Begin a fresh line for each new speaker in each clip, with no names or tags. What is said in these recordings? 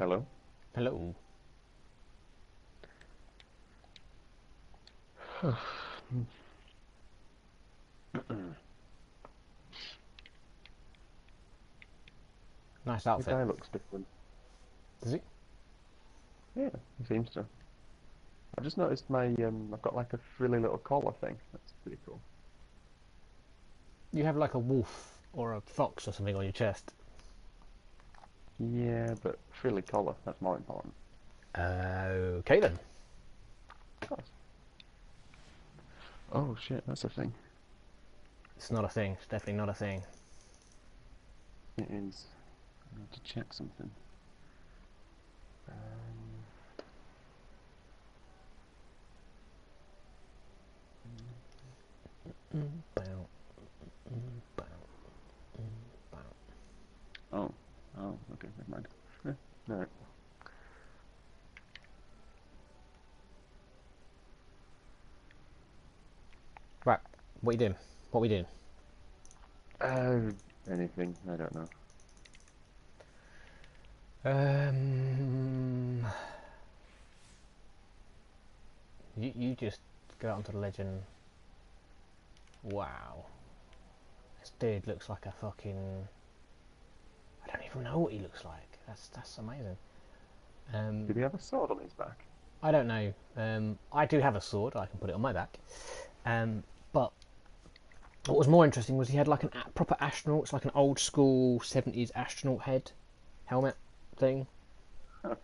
Hello.
Hello. Nice
The
outfit.
guy looks different.
Does it?
Yeah, he seems to. I just noticed I've got like a frilly little collar thing. That's pretty cool.
You have like a wolf or a fox or something on your chest.
Yeah, but frilly collar, that's more important.
Okay then.
Of course. Oh shit, that's a thing.
It's not a thing. It's definitely not a thing.
It is. I need to check something. Um,
Bow, bow, bow.
oh, oh, okay, never mind. No.
Right. What are you doing? What are we doing?
Uh, anything, I don't know.
Um, you just go out onto the legend. Wow. This dude looks like a fucking. I don't even know what he looks like. That's amazing.
Did he have a sword on his back?
I don't know. I do have a sword. I can put it on my back. But what was more interesting was he had like proper astronaut. It's like an old school 70s astronaut head helmet thing.
Huh,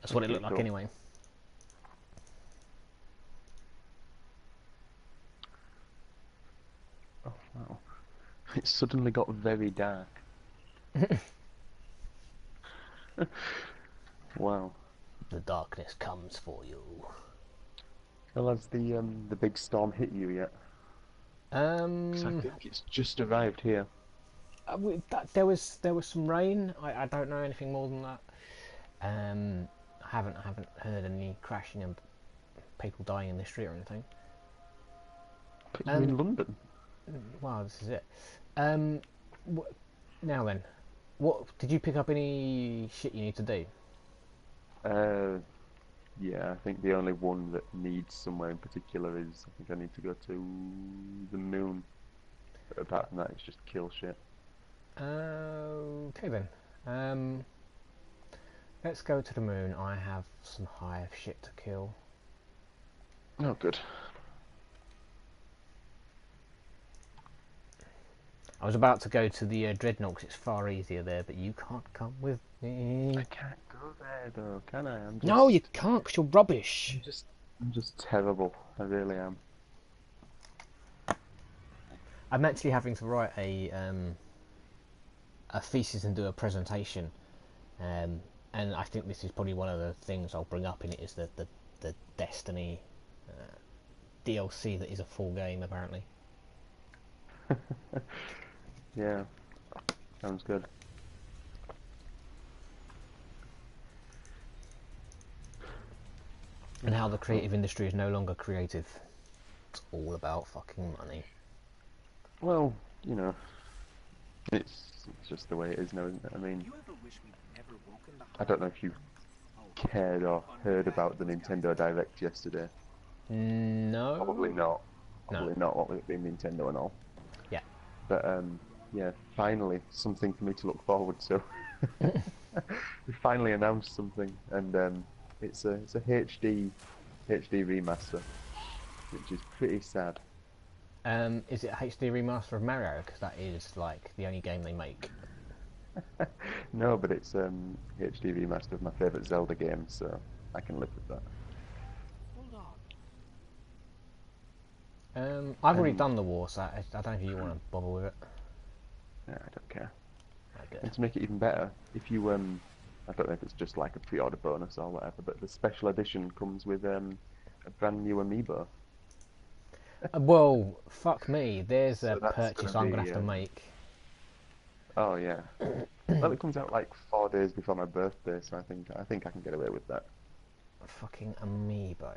That's
that's
what it
pretty
looked like
cool.
anyway.
Oh wow. It suddenly got very dark. Wow.
The darkness comes for you.
Well, has the big storm hit you yet? Because I
Um,
think it's just arrived here.
there was some rain. I don't know anything more than that. I haven't heard any crashing and people dying in the street or anything.
But you're
Um,
in London.
wow, this is it. Um, now then, what did you pick up any shit you need to do?
Uh, yeah, I think the only one that needs somewhere in particular is I think I need to go to the moon. But apart from that, it's just kill shit.
Okay then. Um, let's go to the moon. I have some hive shit to kill.
Oh, good.
I was about to go to the dreadnought 'cause it's far easier there, but you can't come with
I
me.
can't go there though, can I?
No, you can't 'cause you're rubbish.
I'm just, I'm just terrible. I really am.
I'm actually having to write a thesis and do a presentation, um, and I think this is probably one of the things I'll bring up in it is the Destiny DLC that is a full game apparently.
Yeah, sounds good.
And how the
Well,
creative industry is no longer creative. It's all about fucking money.
well, you know, it's just the way it is now, isn't it? I mean, I don't know if you cared or heard about the Nintendo Direct yesterday. Probably
No,
not.
no,
Probably not. What with it being Nintendo and all.
yeah.
But yeah, finally something for me to look forward to. We finally announced something, and it's a HD remaster, which is pretty sad.
Is it a HD remaster of Mario? Because that is like the only game they make.
No, but it's HD remaster of my favorite Zelda game, so I can live with that.
I've already
And
done the war, so I don't know if you want to bother with it.
yeah, I don't care.
Oh, good.
And to make it even better, if you I don't know if it's just like a pre-order bonus or whatever, but the special edition comes with a brand new amiibo.
Well, fuck me. There's a
So that's gonna
purchase I'm gonna
be
have to make.
oh yeah. Well, it comes out like 4 days before my birthday, so I think I can get away with that.
Fucking amiibo.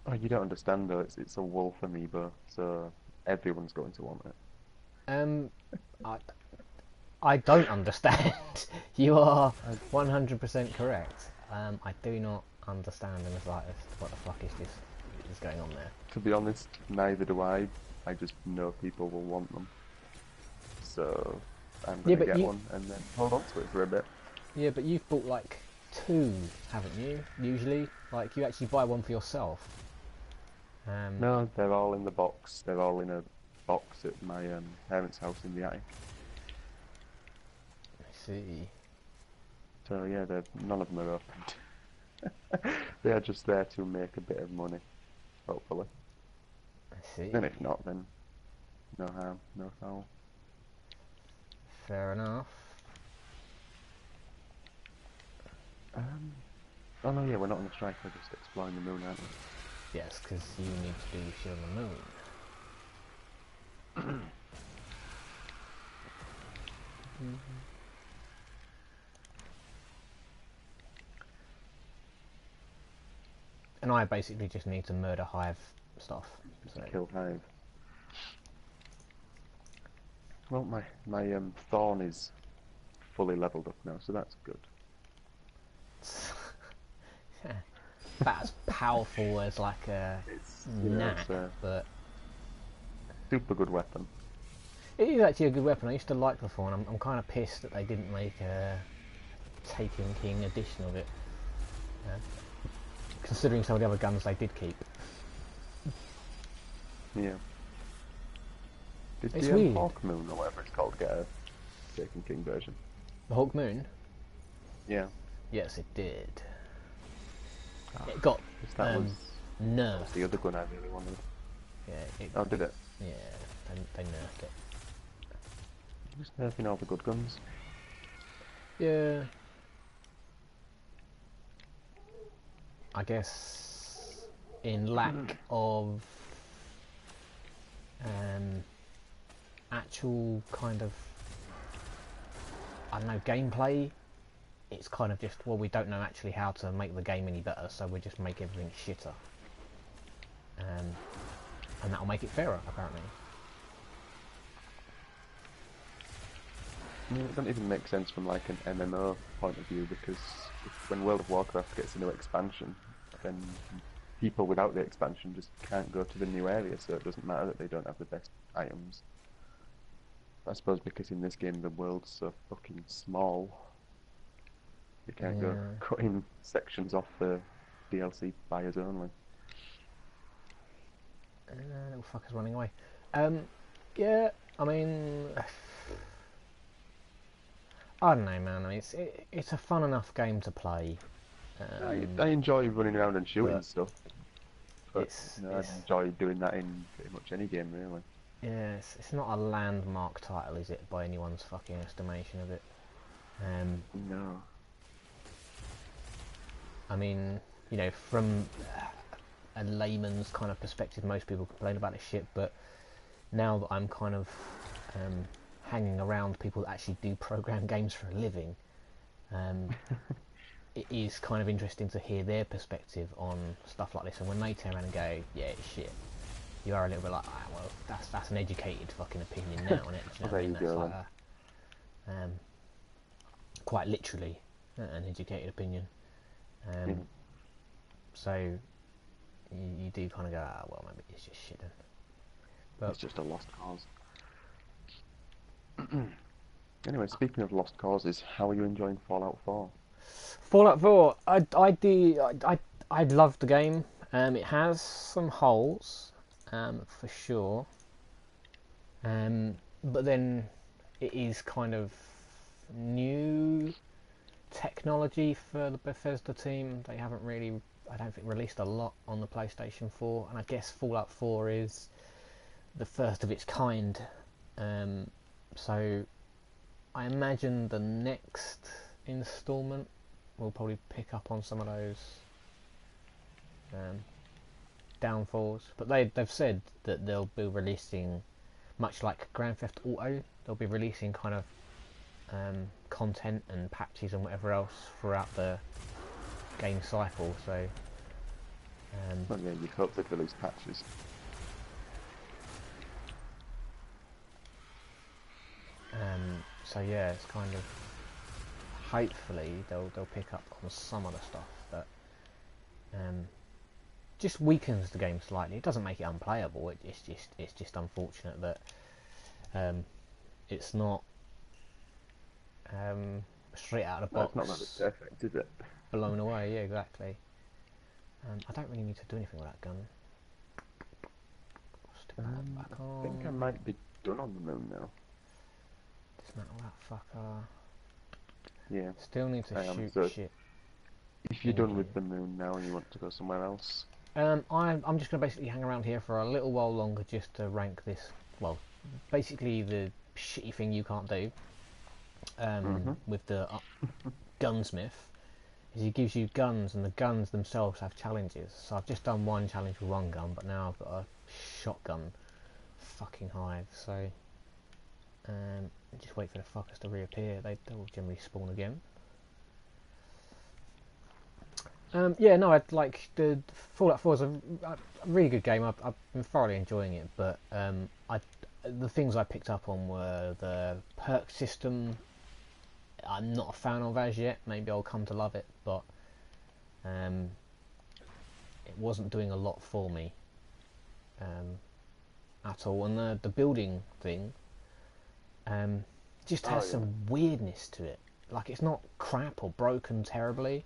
Oh, you don't understand though. It's a wolf amiibo, so everyone's going to want it.
Um, I, I don't understand. You are 100% correct. I do not understand in the slightest what the fuck is going on there.
To be honest, neither do I. I just know people will want them. So I'm
Yeah,
gonna
but
get one and then hold on to it for a bit.
Yeah, but you've bought like 2, haven't you? Usually, like you actually buy one for yourself.
No, they're all in the box. They're all in a box at my parents' house in the attic.
I see.
So yeah, none of them are opened. They are just there to make a bit of money, hopefully.
I see.
And if not, then no harm, no foul.
Fair enough.
Oh no, yeah, we're not on the strike. We're just exploring the moon, aren't we?
Yes, because you need to do shit on the moon. And I basically just need to murder hive stuff. So.
Kill hive. Well, my thorn is fully leveled up now, so that's good.
About as powerful as like a gnat, but
super good weapon.
it is actually a good weapon. I used to like the thorn. I'm kind of pissed that they didn't make a Taken King edition of it, considering some of the other guns they did keep.
Yeah. Did
It's
the
weird.
Hawk Moon or whatever it's called get a Taken King version?
The Hawk Moon?
Yeah.
Yes, it did. It got
That was
nerfed.
the other gun I really wanted.
Yeah.
Oh, did it?
Yeah, they nerfed it.
Just nerfing all the good guns.
Yeah. I guess in lack of actual kind of, I don't know, gameplay, it's kind of just, well, we don't know actually how to make the game any better, so we just make everything shitter. And that'll make it fairer, apparently.
It doesn't even make sense from like an MMO point of view, because when World of Warcraft gets a new expansion, then people without the expansion just can't go to the new area, so it doesn't matter that they don't have the best items. I suppose because in this game the world's so fucking small, you can't go cutting sections off the DLC buyers only.
Little fucker's running away. Yeah, I mean, I don't know, man. I mean, it's a fun enough game to play.
I enjoy running around and shooting stuff, but I enjoy doing that in pretty much any game, really.
Yeah, it's not a landmark title, is it, by anyone's fucking estimation of it?
No.
I mean, you know, from a layman's kind of perspective, most people complain about this shit, but now that I'm kind of hanging around people that actually do program games for a living, it is kind of interesting to hear their perspective on stuff like this, and when they turn around and go, yeah, it's shit, you are a little bit like, ah, well, that's an educated fucking opinion now, isn't it? You know what I mean? That's like quite literally an educated opinion. So you do kind of go, ah, well, maybe it's just shit then. But
it's just a lost cause. Anyway, speaking of lost causes, how are you enjoying Fallout 4?
Fallout 4, I love the game. It has some holes, for sure. But then it is kind of new technology for the Bethesda team. They haven't really, I don't think, released a lot on the PlayStation 4, and I guess Fallout 4 is the first of its kind. So I imagine the next installment will probably pick up on some of those downfalls. But they've said that they'll be releasing, much like Grand Theft Auto, they'll be releasing kind of content and patches and whatever else throughout the game cycle. So
well, yeah, you'd hope they'd release patches.
So yeah, it's kind of hopefully they'll pick up on some of the stuff that just weakens the game slightly. It doesn't make it unplayable. It's just unfortunate that it's not straight out of the
Well,
box.
it's not really perfect, is it?
Blown away. Yeah, exactly. I don't really need to do anything with that gun.
I think I might be done on the moon now.
Dismantle that fucker.
Yeah,
Still need to
I am.
shoot
So
shit.
if you're done with the moon now and you want to go somewhere else,
I'm just going to basically hang around here for a little while longer just to rank this. Well, basically the shitty thing you can't do with the gunsmith is he gives you guns, and the guns themselves have challenges. So I've just done one challenge with one gun, but now I've got a shotgun. Fucking hive. So just wait for the fuckers to reappear. They'll generally spawn again. Yeah, no, I'd like the Fallout 4 is a really good game. I've been thoroughly enjoying it, but the things I picked up on were the perk system. I'm not a fan of as yet. Maybe I'll come to love it, but it wasn't doing a lot for me at all. And the building thing just has some weirdness to it. Like, it's not crap or broken terribly.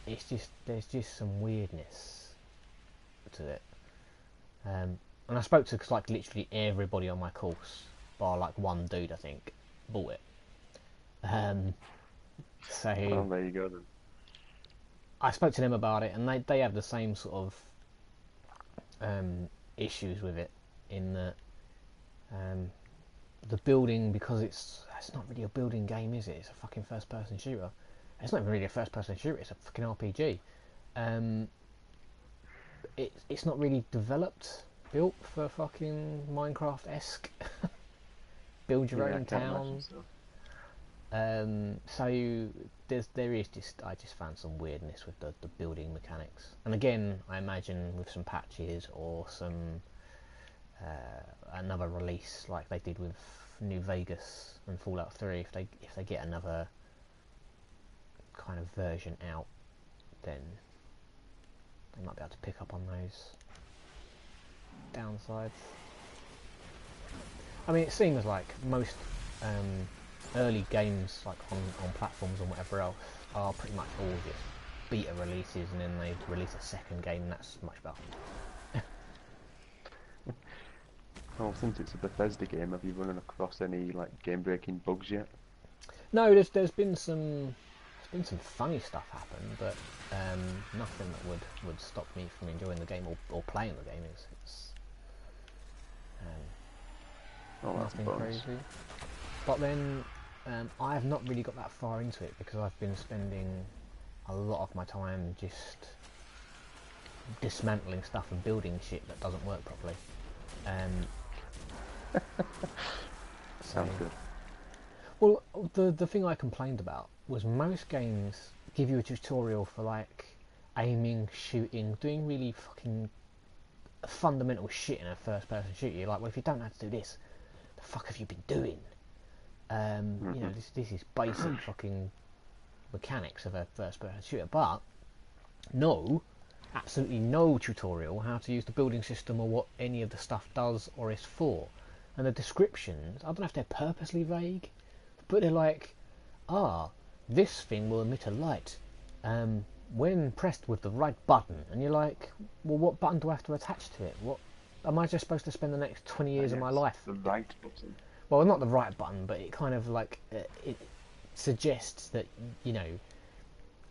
It's just there's just some weirdness to it. And I spoke to like literally everybody on my course, bar like one dude I think bought it. So
well, there you go then.
I spoke to them about it, and they have the same sort of issues with it, in that the building, because it's not really a building game, is it? It's a fucking first person shooter. It's not even really a first person shooter, it's a fucking RPG. It's not really built for fucking Minecraft-esque build your own town. So there is just, I just found some weirdness with the building mechanics. And again, I imagine with some patches or some another release like they did with New Vegas and Fallout 3, if they get another kind of version out, then they might be able to pick up on those downsides. I mean, it seems like most early games, like on platforms and whatever else, are pretty much all just beta releases, and then they release a second game, and that's much better.
Well, since it's a Bethesda game, have you run across any like game-breaking bugs yet?
No, there's been some funny stuff happen, but nothing that would stop me from enjoying the game or playing the game. It's nothing crazy. But then I have not really got that far into it because I've been spending a lot of my time just dismantling stuff and building shit that doesn't work properly.
Sounds good.
Well, the thing I complained about was most games give you a tutorial for like aiming, shooting, doing really fucking fundamental shit in a first-person shooter. You're like, well, if you don't know how to do this, the fuck have you been doing? You know, this is basic fucking mechanics of a first-person shooter, but absolutely no tutorial how to use the building system or what any of the stuff does or is for. And the descriptions, I don't know if they're purposely vague, but they're like, this thing will emit a light when pressed with the right button. And you're like, well, what button do I have to attach to it? What am I just supposed to spend the next 20 years of my life?
The right button.
Well, not the right button, but it kind of like it suggests that, you know,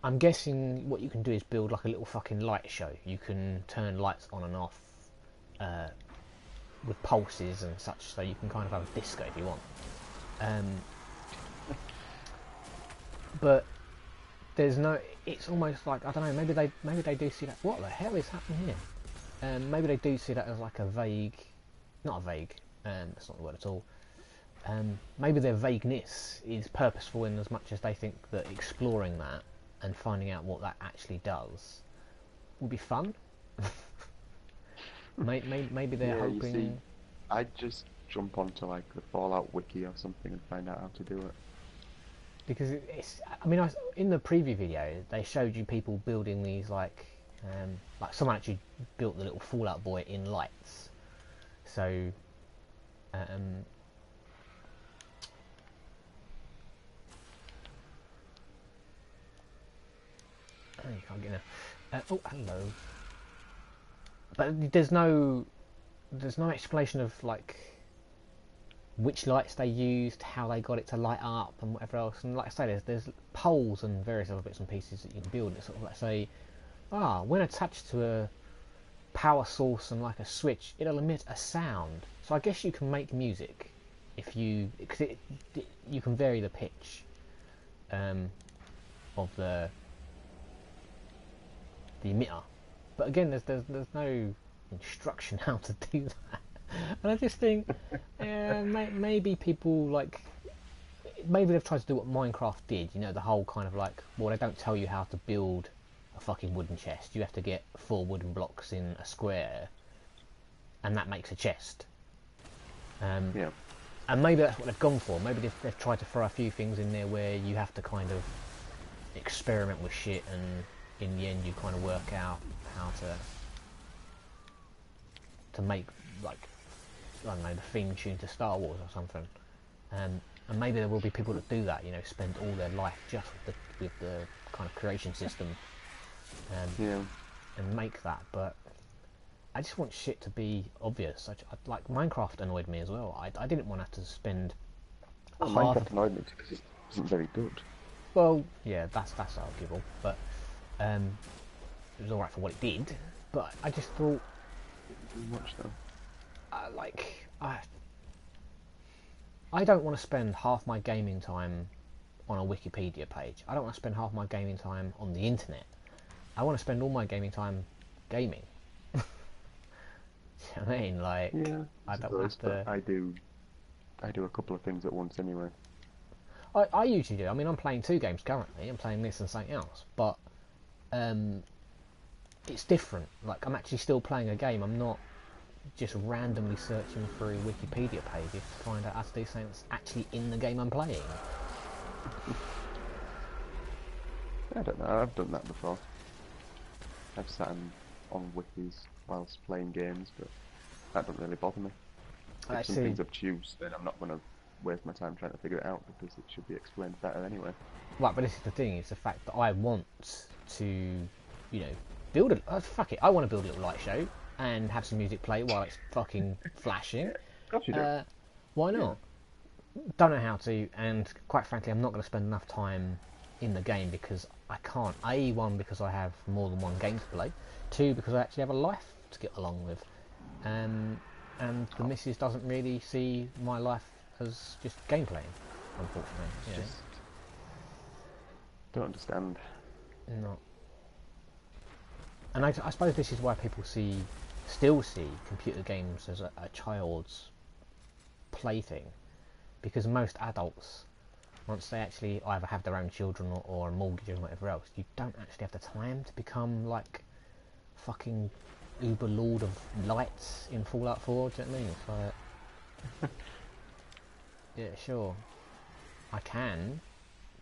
I'm guessing what you can do is build like a little fucking light show. You can turn lights on and off with pulses and such, so you can kind of have a disco if you want. But there's no. It's almost like, I don't know. Maybe they do see that. What the hell is happening here? Maybe they do see that as like a vague, not a vague. That's not the word at all. Maybe their vagueness is purposeful in as much as they think that exploring that and finding out what that actually does would be fun. Maybe they're hoping.
I'd just jump onto like the Fallout wiki or something and find out how to do it.
Because it's. I mean, in the preview video, they showed you people building these like someone actually built the little Fallout boy in lights. So, um, oh, you can't get in there. Oh, hello. But there's no explanation of like which lights they used, how they got it to light up, and whatever else. And like I say, there's poles and various other bits and pieces that you can build. It's sort of like say, when attached to a power source and like a switch, it'll emit a sound. So I guess you can make music if you, because you can vary the pitch of the emitter. But again, there's no instruction how to do that. And I just think, maybe people like, maybe they've tried to do what Minecraft did. You know, the whole kind of like, well, they don't tell you how to build a fucking wooden chest. You have to get 4 wooden blocks in a square, and that makes a chest.
Yeah.
And maybe that's what they've gone for. Maybe they've tried to throw a few things in there where you have to kind of experiment with shit, and in the end you kind of work out how to make, like, I don't know, the theme tune to Star Wars or something. And maybe there will be people that do that, you know, spend all their life just with the kind of creation system, and make that. But I just want shit to be obvious. Like Minecraft annoyed me as well. I didn't want to have to spend
Minecraft annoyed me because it wasn't very good.
Well, yeah, that's arguable, but it was alright for what it did. But I just thought,
Much though.
I don't want to spend half my gaming time on a Wikipedia page. I don't want to spend half my gaming time on the internet. I want to spend all my gaming time gaming. Do you know what I mean? Like,
Yeah,
I don't have to.
I do a couple of things at once anyway.
I usually do. I mean, I'm playing 2 games currently. I'm playing this and something else, but it's different. Like, I'm actually still playing a game. I'm not just randomly searching through Wikipedia pages to find out how to do something that's actually in the game I'm playing.
I don't know, I've done that before. I've sat on wikis whilst playing games, but that doesn't really bother me. If something's obtuse, then I'm not going to waste my time trying to figure it out, because it should be explained better anyway.
Right, but this is the thing, it's the fact that I want to, you know, build a... fuck it, I want to build a little light show and have some music play while it's fucking flashing.
Yeah, of course you do.
Why not? Yeah. Don't know how to, and quite frankly, I'm not going to spend enough time in the game because I can't. A1, because I have more than one game to play. 2, because I actually have a life to get along with. And the missus doesn't really see my life as just gameplay, unfortunately.
Just don't understand.
No. And I suppose this is why people still see computer games as a child's plaything, because most adults, once they actually either have their own children or a mortgage or whatever else, you don't actually have the time to become like fucking uber lord of lights in Fallout 4. Do you know what I mean? It's like, yeah, sure, I can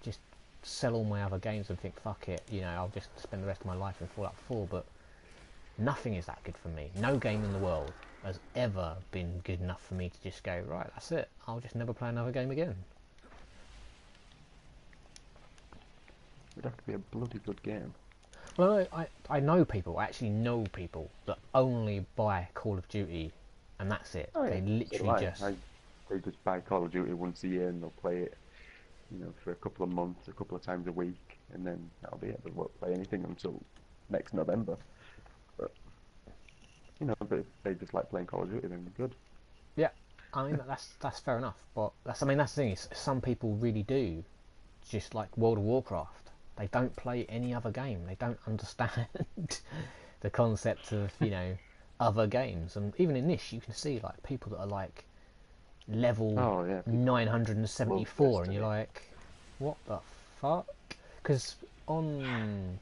just sell all my other games and think, fuck it, you know, I'll just spend the rest of my life in Fallout 4, but nothing is that good for me. No game in the world has ever been good enough for me to just go, right, that's it, I'll just never play another game again.
It'd have to be a bloody good game.
Well, I know people, I actually know people that only buy Call of Duty and that's it.
Oh, yeah.
They literally
they just buy Call of Duty once a year and they'll play it, you know, for a couple of months, a couple of times a week, and then that'll be it. They won't play anything until next November. But you know, but if they just like playing Call of Duty, then they're good.
Yeah, I mean that's fair enough. But that's the thing is, some people really do, just like World of Warcraft. They don't play any other game. They don't understand the concept of, you know, other games. And even in this, you can see like people that are like level 974, and you're like, what the fuck? Because on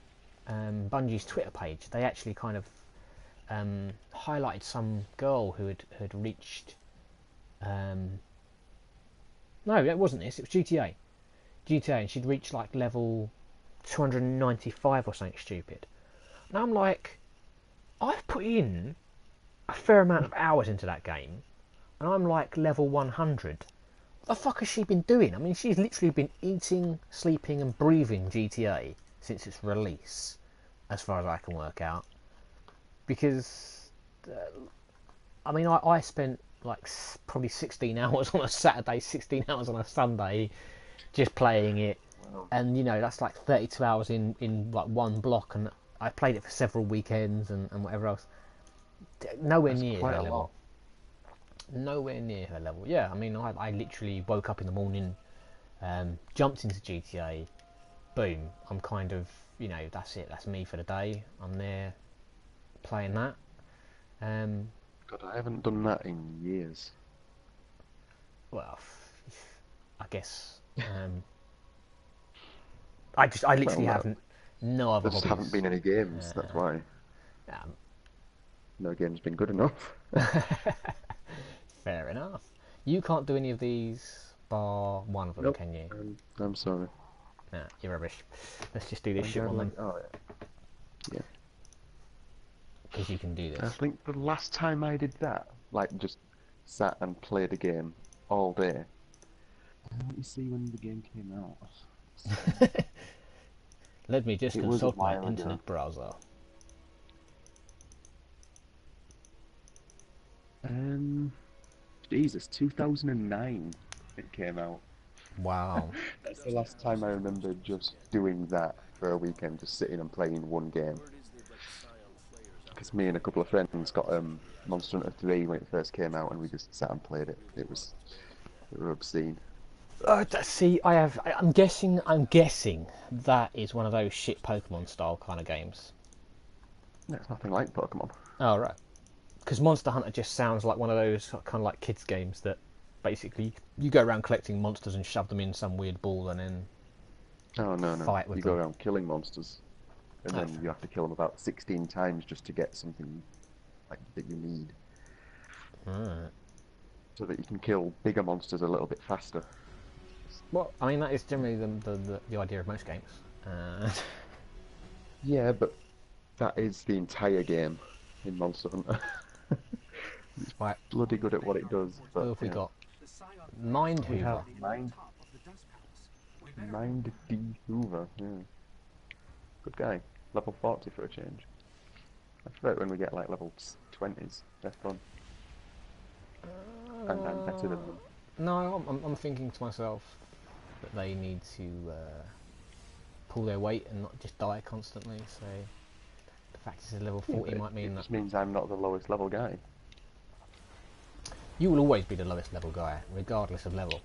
Bungie's Twitter page, they actually kind of highlighted some girl who had reached No, it wasn't this. It was GTA. GTA, and she'd reached like level 295 or something stupid. And I'm like, I've put in a fair amount of hours into that game, and I'm like level 100. What the fuck has she been doing? I mean, she's literally been eating, sleeping, and breathing GTA since its release, as far as I can work out. Because, I mean, I spent like probably 16 hours on a Saturday, 16 hours on a Sunday, just playing it.
Wow.
And you know, that's like 32 hours in like one block, and I played it for several weekends and whatever else. Nowhere
That's
near
quite
her
a
level.
lot.
Nowhere near her level. Yeah, I mean, I literally woke up in the morning, jumped into GTA, boom. I'm kind of, you know, that's it. That's me for the day. I'm there playing that.
God, I haven't done that in years.
Well, I guess. I
Well,
literally
no,
haven't no other
there just haven't been
hobbies.
any games. That's
Uh,
why
um,
no game's been good enough.
Fair enough. You can't do any of these bar one of them,
Nope.
can you?
I'm sorry.
Nah, you're rubbish. Let's just do this
I'm
shit
going
one then,
like, oh yeah.
because you can do
I
this.
think the last time I did that, like just sat and played a game all day. Let me see when the game came out.
Let me just
It was a
consult my
while ago.
internet browser.
Um, Jesus, 2009 it came out.
Wow.
That's the last time I remember just doing that for a weekend, just sitting and playing one game. Because me and a couple of friends got Monster Hunter 3 when it first came out, and we just sat and played it. It was obscene.
See, I'm guessing. I'm guessing that is one of those shit Pokemon style kind of games.
No, it's nothing like Pokemon.
Oh right. Because Monster Hunter just sounds like one of those kind of like kids games that basically you go around collecting monsters and shove them in some weird ball and then
Oh no, no.
fight with
You go
them.
around killing monsters, and
Oh,
then you have to kill them about 16 times just to get something like that you need,
right.
so that you can kill bigger monsters a little bit faster.
Well, I mean that is generally the idea of most games. Uh,
Yeah, but that is the entire game in Monster Hunter. It's
right.
bloody good at what it does,
Who
but
have we
yeah.
got? Mind
We have
Hoover.
Mind D Hoover. Yeah, good guy. Level 40 for a change. I prefer it when we get like level 20s. They're fun. And I'm better than them.
No, I'm thinking to myself that they need to pull their weight and not just die constantly. So the fact it's a level
Yeah,
40
but
might mean
it
that
just means I'm not the lowest level guy.
you will always be the lowest level guy, regardless of level.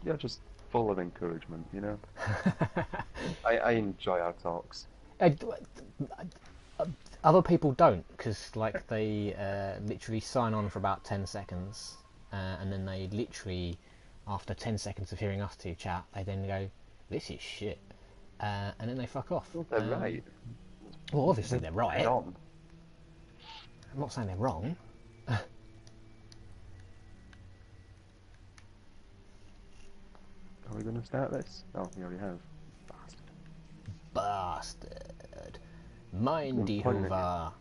You're just full of encouragement, you know. I enjoy our talks.
Uh, Other people don't, because like they literally sign on for about 10 seconds, and then they literally, after 10 seconds of hearing us two chat, they then go, "This is shit," and then they fuck off.
Well, they're right.
Well, obviously they're right.
Head on.
I'm not saying they're wrong.
Are we going to start this? Oh, we already have. Bastard.
Bastard. Mindy
I'm pointing at
Hoover.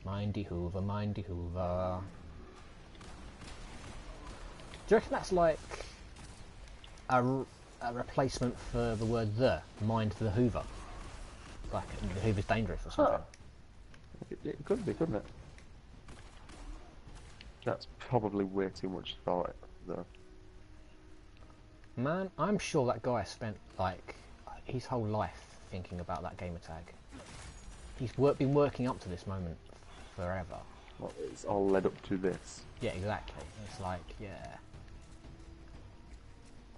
Mindy Hoover, Mindy Hoover. Do you reckon that's like a replacement for the word the? Mind the Hoover? Like the Hoover's dangerous or something?
Huh. It could be, couldn't it? That's probably way too much thought, though.
Man, I'm sure that guy spent like his whole life thinking about that gamer tag. He's been working up to this moment forever.
Well, it's all led up to this.
Yeah, exactly. It's like, yeah.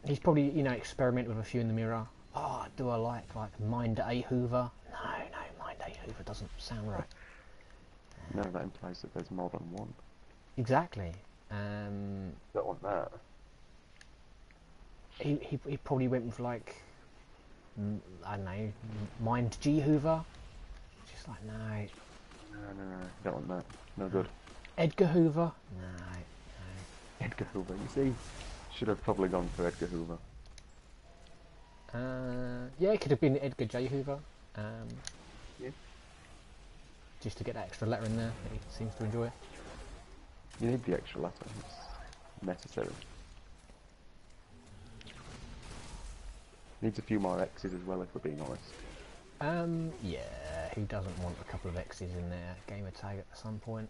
He's probably, you know, experimented with a few in the mirror. Oh, do I like Mind a Hoover? No, Mind a Hoover doesn't sound right.
No, that implies that there's more than one.
Exactly.
Don't want that.
He probably went with like, I don't know, Mind G Hoover. Just like, no.
No, don't want that. No good.
Edgar Hoover? No.
Edgar Hoover, you see? Should have probably gone for Edgar Hoover.
Yeah, it could have been Edgar J. Hoover.
Yeah.
Just to get that extra letter in there that he seems to enjoy.
You need the extra letter. It's necessary. Needs a few more X's as well, if we're being honest.
Yeah, who doesn't want a couple of X's in their gamer tag at some point?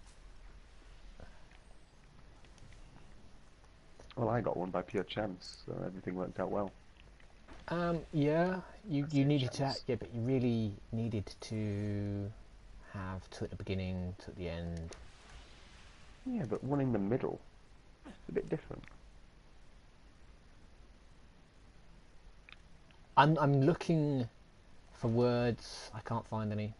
Well, I got one by pure chance, so everything worked out well.
Yeah, you needed
chance.
to, yeah, but you really needed to have two at the beginning, two at the end.
Yeah, but one in the middle, it's a bit different.
I'm looking for words. I can't find any.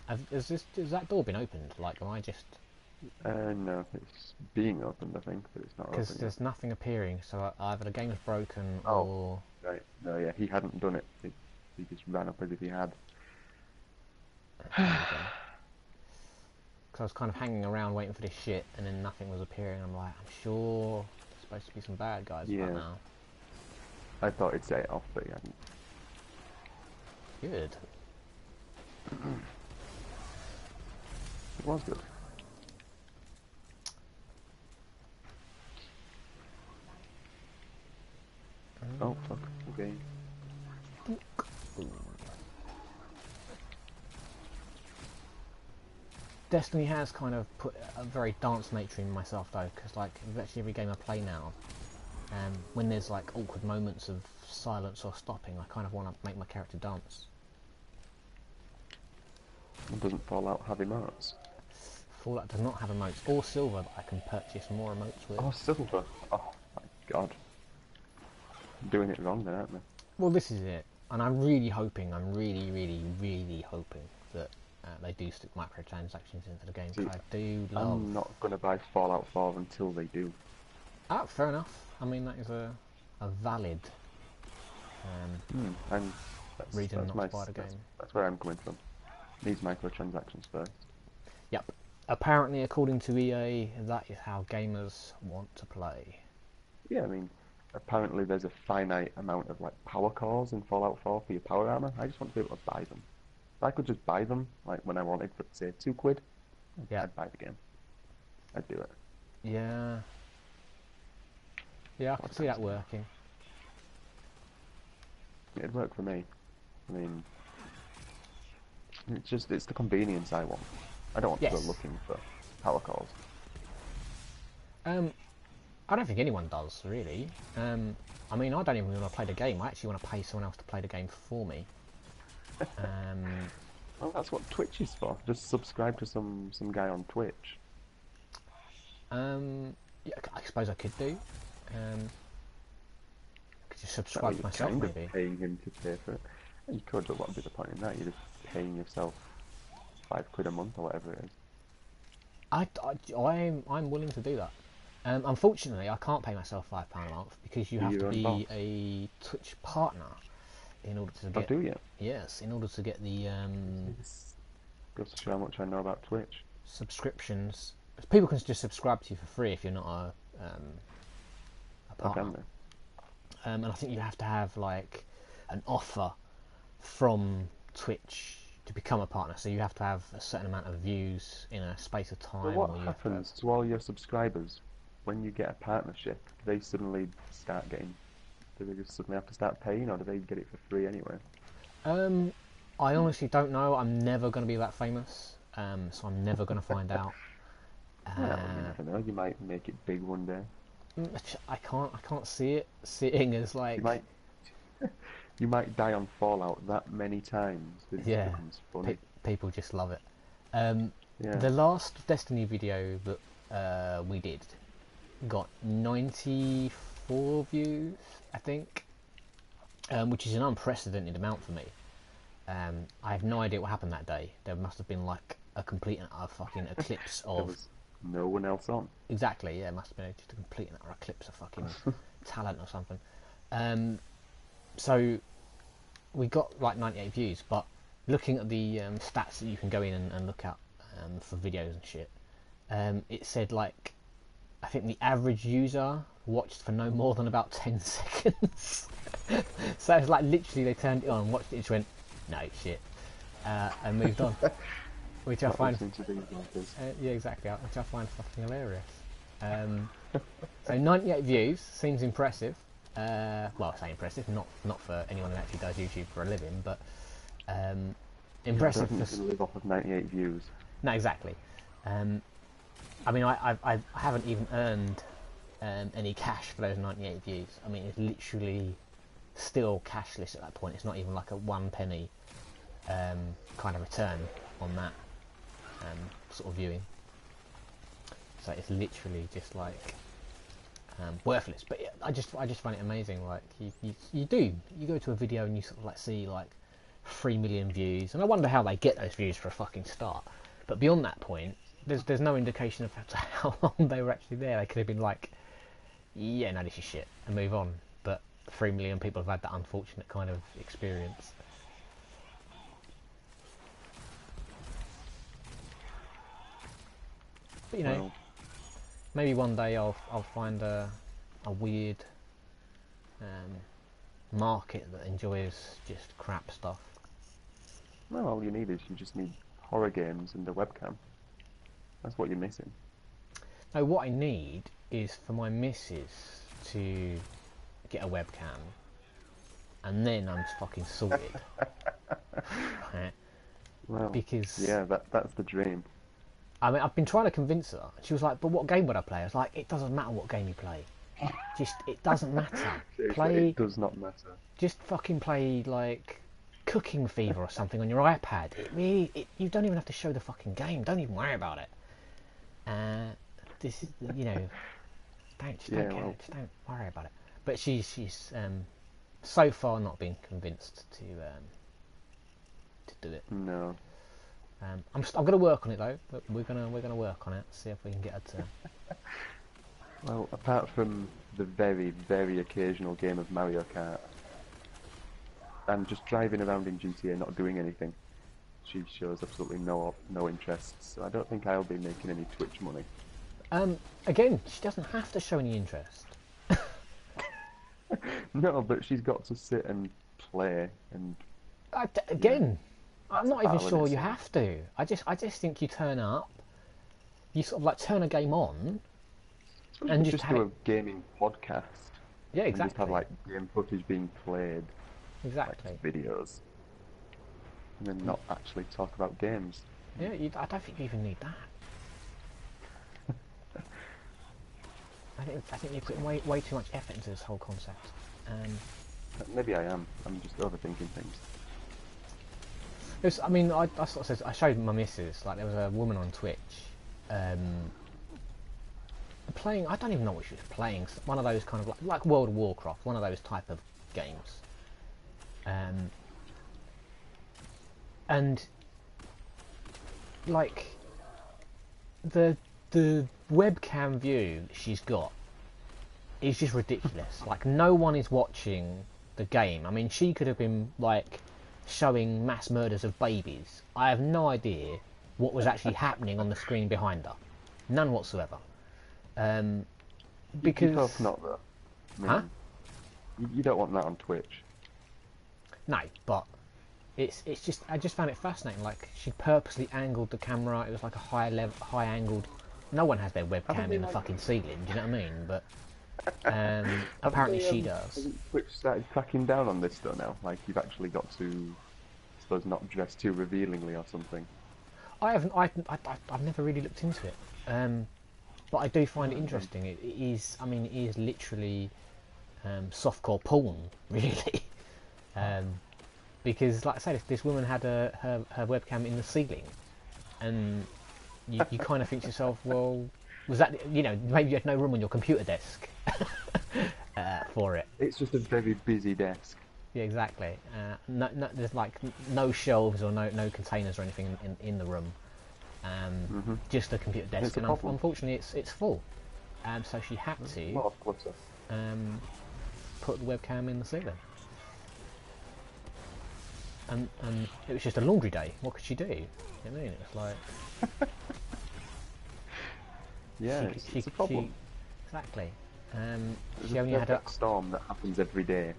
Has that door been opened? Like, am I just?
No, it's being opened, I think, but it's not open
Because
yet.
there's nothing appearing, so either the game is broken
Oh.
or.
Right, no, yeah, he hadn't done it. He just ran up as if he had.
Because I was kind of hanging around waiting for this shit, and then nothing was appearing. I'm like, I'm sure there's supposed to be some bad guys
Yeah.
right now.
I thought he'd say it off, but he hadn't.
Good.
It was good. Oh, fuck. Okay.
Destiny has kind of put a very dance nature in myself though, because like virtually every game I play now, when there's like awkward moments of silence or stopping, I kind of want to make my character dance.
It doesn't Fallout have emotes?
Fallout does not have emotes or silver that I can purchase more emotes with.
Oh, silver. Oh, my God. I'm doing it wrong then, aren't I?
Well, this is it, and I'm really hoping, I'm really hoping that they do stick microtransactions into the game, because I do love...
I'm not going to buy Fallout 4 until they do.
Ah, fair enough. I mean, that is a valid
And
reason not to buy the game.
That's where I'm coming from. Needs microtransactions first.
Yep. Apparently, according to EA, that is how gamers want to play.
Yeah, I mean, apparently there's a finite amount of like power cores in Fallout 4 for your power armor. I just want to be able to buy them. If I could just buy them, like when I wanted for say £2,
Yeah.
I'd buy the game. I'd do it.
Yeah. Yeah, I can see that working.
It'd work for me. I mean, it's the convenience I want. I don't want to go looking for power cores.
I don't think anyone does, really. I mean, I don't even want to play the game. I actually want to pay someone else to play the game for me.
Well, that's what Twitch is for. Just subscribe to some guy on Twitch.
Yeah, I suppose I could do. I could just subscribe to myself,
kind of
maybe.
paying him to pay for it. You could, but what would be the point in that? You're just paying yourself £5 a month or whatever it is.
I'm willing to do that. Unfortunately, I can't pay myself £5 a month because you have to be a Twitch partner in order to get.
Oh, do you?
Yes, in order to get the
Goes to show how much I know about Twitch.
subscriptions. People can just subscribe to you for free if you're not a partner.
Okay,
And I think you have to have like an offer from Twitch to become a partner. So you have to have a certain amount of views in a space of time.
So what happens to all your subscribers when you get a partnership? Do they suddenly start getting? Do they just suddenly have to start paying, or do they get it for free anyway?
I honestly don't know. I'm never going to be that famous, so I'm never going to find out.
Well, you never know. You might make it big one day.
I can't see it sitting as like.
You might die on Fallout that many times that it becomes funny.
People just love it.
Yeah.
The last Destiny video that we did got 94 views, I think, which is an unprecedented amount for me. I have no idea what happened that day. There must have been like a complete and utter fucking eclipse of.
There was no one else on.
Exactly, yeah, it must have been just a complete and utter eclipse of fucking talent or something. So we got like 98 views, but looking at the stats that you can go in and look at for videos and shit, it said like I think the average user watched for no more than about 10 seconds. So it's like literally they turned it on, watched it, and just went, no shit, and moved on. Which I find, yeah, exactly, which I find fucking hilarious. So 98 views seems impressive. Well, I say impressive, not for anyone who actually does YouTube for a living, but impressive
for live off of 98 views.
No, exactly. I mean, I haven't even earned any cash for those 98 views. I mean, it's literally still cashless at that point. It's not even like a 1 penny kind of return on that sort of viewing. So it's literally just like worthless. But I just find it amazing. Like you go to a video and you sort of like see like 3 million views, and I wonder how they get those views for a fucking start. But beyond that point, there's no indication of how long they were actually there. They could have been like, yeah, no, this is shit, and move on. But 3 million people have had that unfortunate kind of experience. But you know, well, maybe one day I'll find a weird market that enjoys just crap stuff.
Well, all you need is you just need horror games and a webcam. That's what you're missing.
No, what I need is for my missus to get a webcam, and then I'm fucking sorted. Right?
Well,
because
yeah, that's the dream.
I mean, I've been trying to convince her. She was like, "But what game would I play?" I was like, "It doesn't matter what game you play. Just it doesn't matter. Play.
It does not matter. Just
fucking play like Cooking Fever or something on your iPad. You don't even have to show the fucking game. Don't even worry about it. This, you know, just don't worry about it." But she's so far not been convinced to do it.
No.
I'm going to work on it though. We're gonna work on it. See if we can get her to.
Well, apart from the very, very occasional game of Mario Kart, and just driving around in GTA not doing anything, she shows absolutely no interest. So I don't think I'll be making any Twitch money.
Again, she doesn't have to show any interest.
No, but she's got to sit and play and.
Again, yeah, I'm not even sure you have to. I just think you turn up, you sort of like turn a game on, and
just do a gaming podcast.
Yeah, exactly.
And just have like game footage being played.
Exactly.
Like videos. And then not actually talk about games.
Yeah, I don't think you even need that. I think you're putting way too much effort into this whole concept.
Maybe I am. I'm just overthinking things.
I mean, I sort of said, I showed my missus, like there was a woman on Twitch playing, I don't even know what she was playing, one of those kind of like World of Warcraft, one of those type of games. And like the webcam view she's got is just ridiculous. Like no one is watching the game. I mean, she could have been like showing mass murders of babies. I have no idea what was actually happening on the screen behind her. None whatsoever. Because
you hope not, though. I mean,
huh?
You don't want that on Twitch.
No, but it's just I just found it fascinating. Like she purposely angled the camera. It was like a high angled. No one has their webcam in the fucking ceiling. Do you know what I mean? But apparently she does.
Hasn't Twitch started cracking down on this though now? Like you've actually got to, I suppose, not dress too revealingly or something.
I've never really looked into it. But I do find it interesting. It is literally softcore porn, really. Because, like I say, this woman had her webcam in the ceiling, and you kind of think to yourself, well, was that, maybe you had no room on your computer desk for it.
It's just a very busy desk.
Yeah, exactly. There's like no shelves or no containers or anything in the room. Just a computer desk, and unfortunately it's full. So she had to put the webcam in the ceiling. and it was just a laundry day. What could she do? You know what I mean? It's like
Yeah, it's a problem.
exactly.
There's
She
a
only had a
perfect storm that happens every day.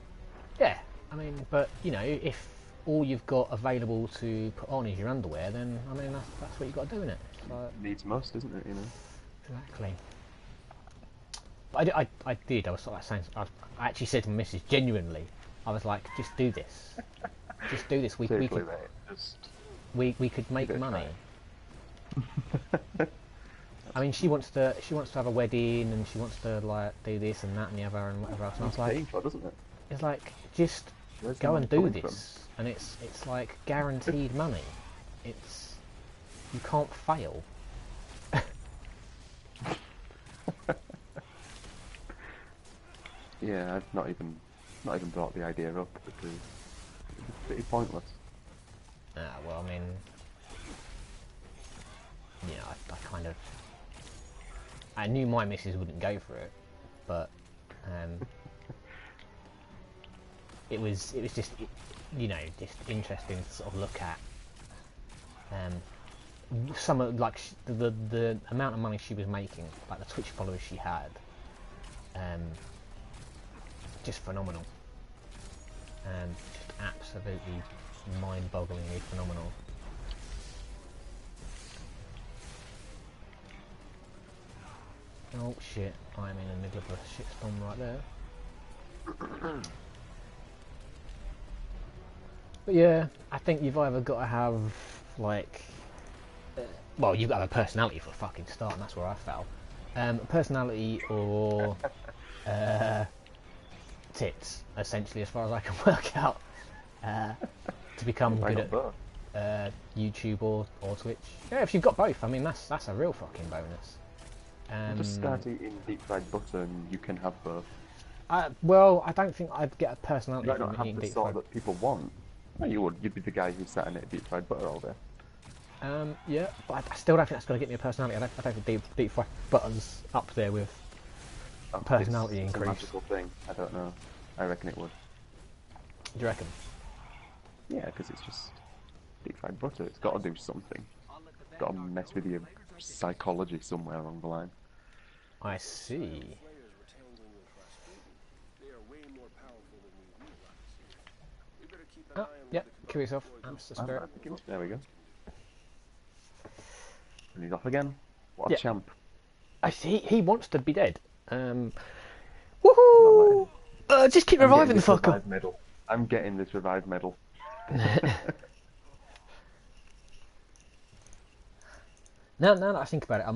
yeah. I mean, but you know, if all you've got available to put on is your underwear, then I mean that's what you've got to do, innit? Like,
Needs must, isn't it? You know.
exactly. But I did. I was sort of saying. I actually said to my missus genuinely. I was like, just do this. Just do this. We
Seriously,
could
mate, just
we could make
give it a
money.
try.
I mean, she wants to have a wedding and she wants to like do this and that and the other and whatever else. And I was like,
painful, doesn't it?
it's like just
Where's the
go
money
and do
coming
this, and it's like guaranteed money. It's you can't fail.
Yeah, I've not even brought the idea up because it's pretty pointless.
Well, I mean, yeah, I kind of I knew my missus wouldn't go for it, but it was just you know just interesting to sort of look at some of like the amount of money she was making, like the Twitch followers she had, just phenomenal, just absolutely mind-bogglingly phenomenal. Oh shit, I'm in the middle of a shitstorm right there. But yeah, I think you've either got to have, like, well, you've got to have a personality for a fucking start, and that's where I fell. Personality or tits, essentially, as far as I can work out, to become good at YouTube or Twitch. Yeah, if you've got both, I mean, that's a real fucking bonus.
Just start eating deep fried butter and you can have both.
Well, I don't think I'd get a personality
You
from
don't have
eating
the
deep
sort
fried.
that people want. No, you would. You'd be the guy who sat and ate deep fried butter all day.
Yeah, but I still don't think that's going to get me a personality. I don't think deep fried butter's up there with personality
it's
increase.
a magical thing. I don't know. I reckon it would.
Do you reckon?
Yeah, because it's just deep fried butter. It's got to do something. It's got to mess with your psychology somewhere along the line.
I see. Oh, yep, kill yourself. That's the spirit.
There we go. And he's off again. What a
Yeah.
champ.
I see. He wants to be dead. Woohoo! Just keep reviving the fucker.
Medal. I'm getting this revive medal.
Now that I think about it, I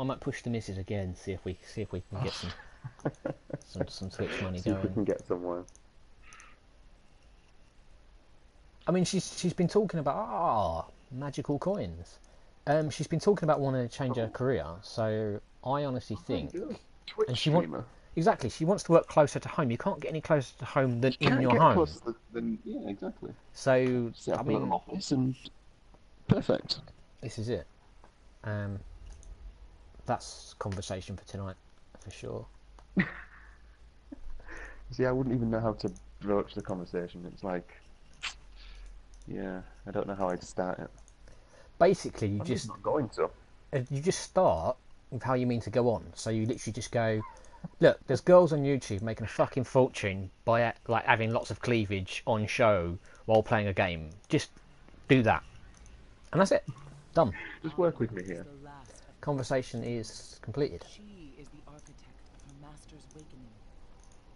might push the missus again. See if we can get some Twitch money
See
going.
if we can get somewhere.
I mean, she's been talking about magical coins. She's been talking about wanting to change her career. So I honestly think,
Twitch
and she
streamer.
Exactly, she wants to work closer to home. You can't get any closer to home than in your home.
Yeah, exactly.
So
Set up
I
a little
mean,
office and perfect.
this is it. That's conversation for tonight, for sure.
See, I wouldn't even know how to broach the conversation. It's like, yeah, I don't know how I'd start it.
Basically,
I'm just not going to.
You just start with how you mean to go on. So you literally just go, look, there's girls on YouTube making a fucking fortune by like having lots of cleavage on show while playing a game. Just do that, and that's it. Done.
Just work with me here.
Conversation is completed.
She is the architect of her master's awakening.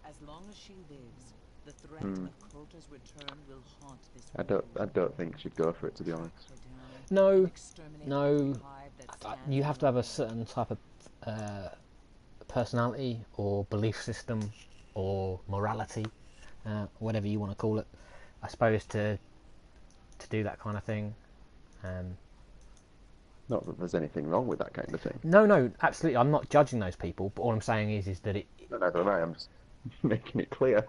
As long as she lives, the threat of Crota's return will haunt this world.
I don't think she'd go for it, to be honest.
No. You have to have a certain type of personality or belief system or morality, whatever you want to call it, I suppose, to do that kind of thing.
Not that there's anything wrong with that kind of thing.
No, absolutely. I'm not judging those people, but all I'm saying is that it.
No, neither am I. I'm just making it clear.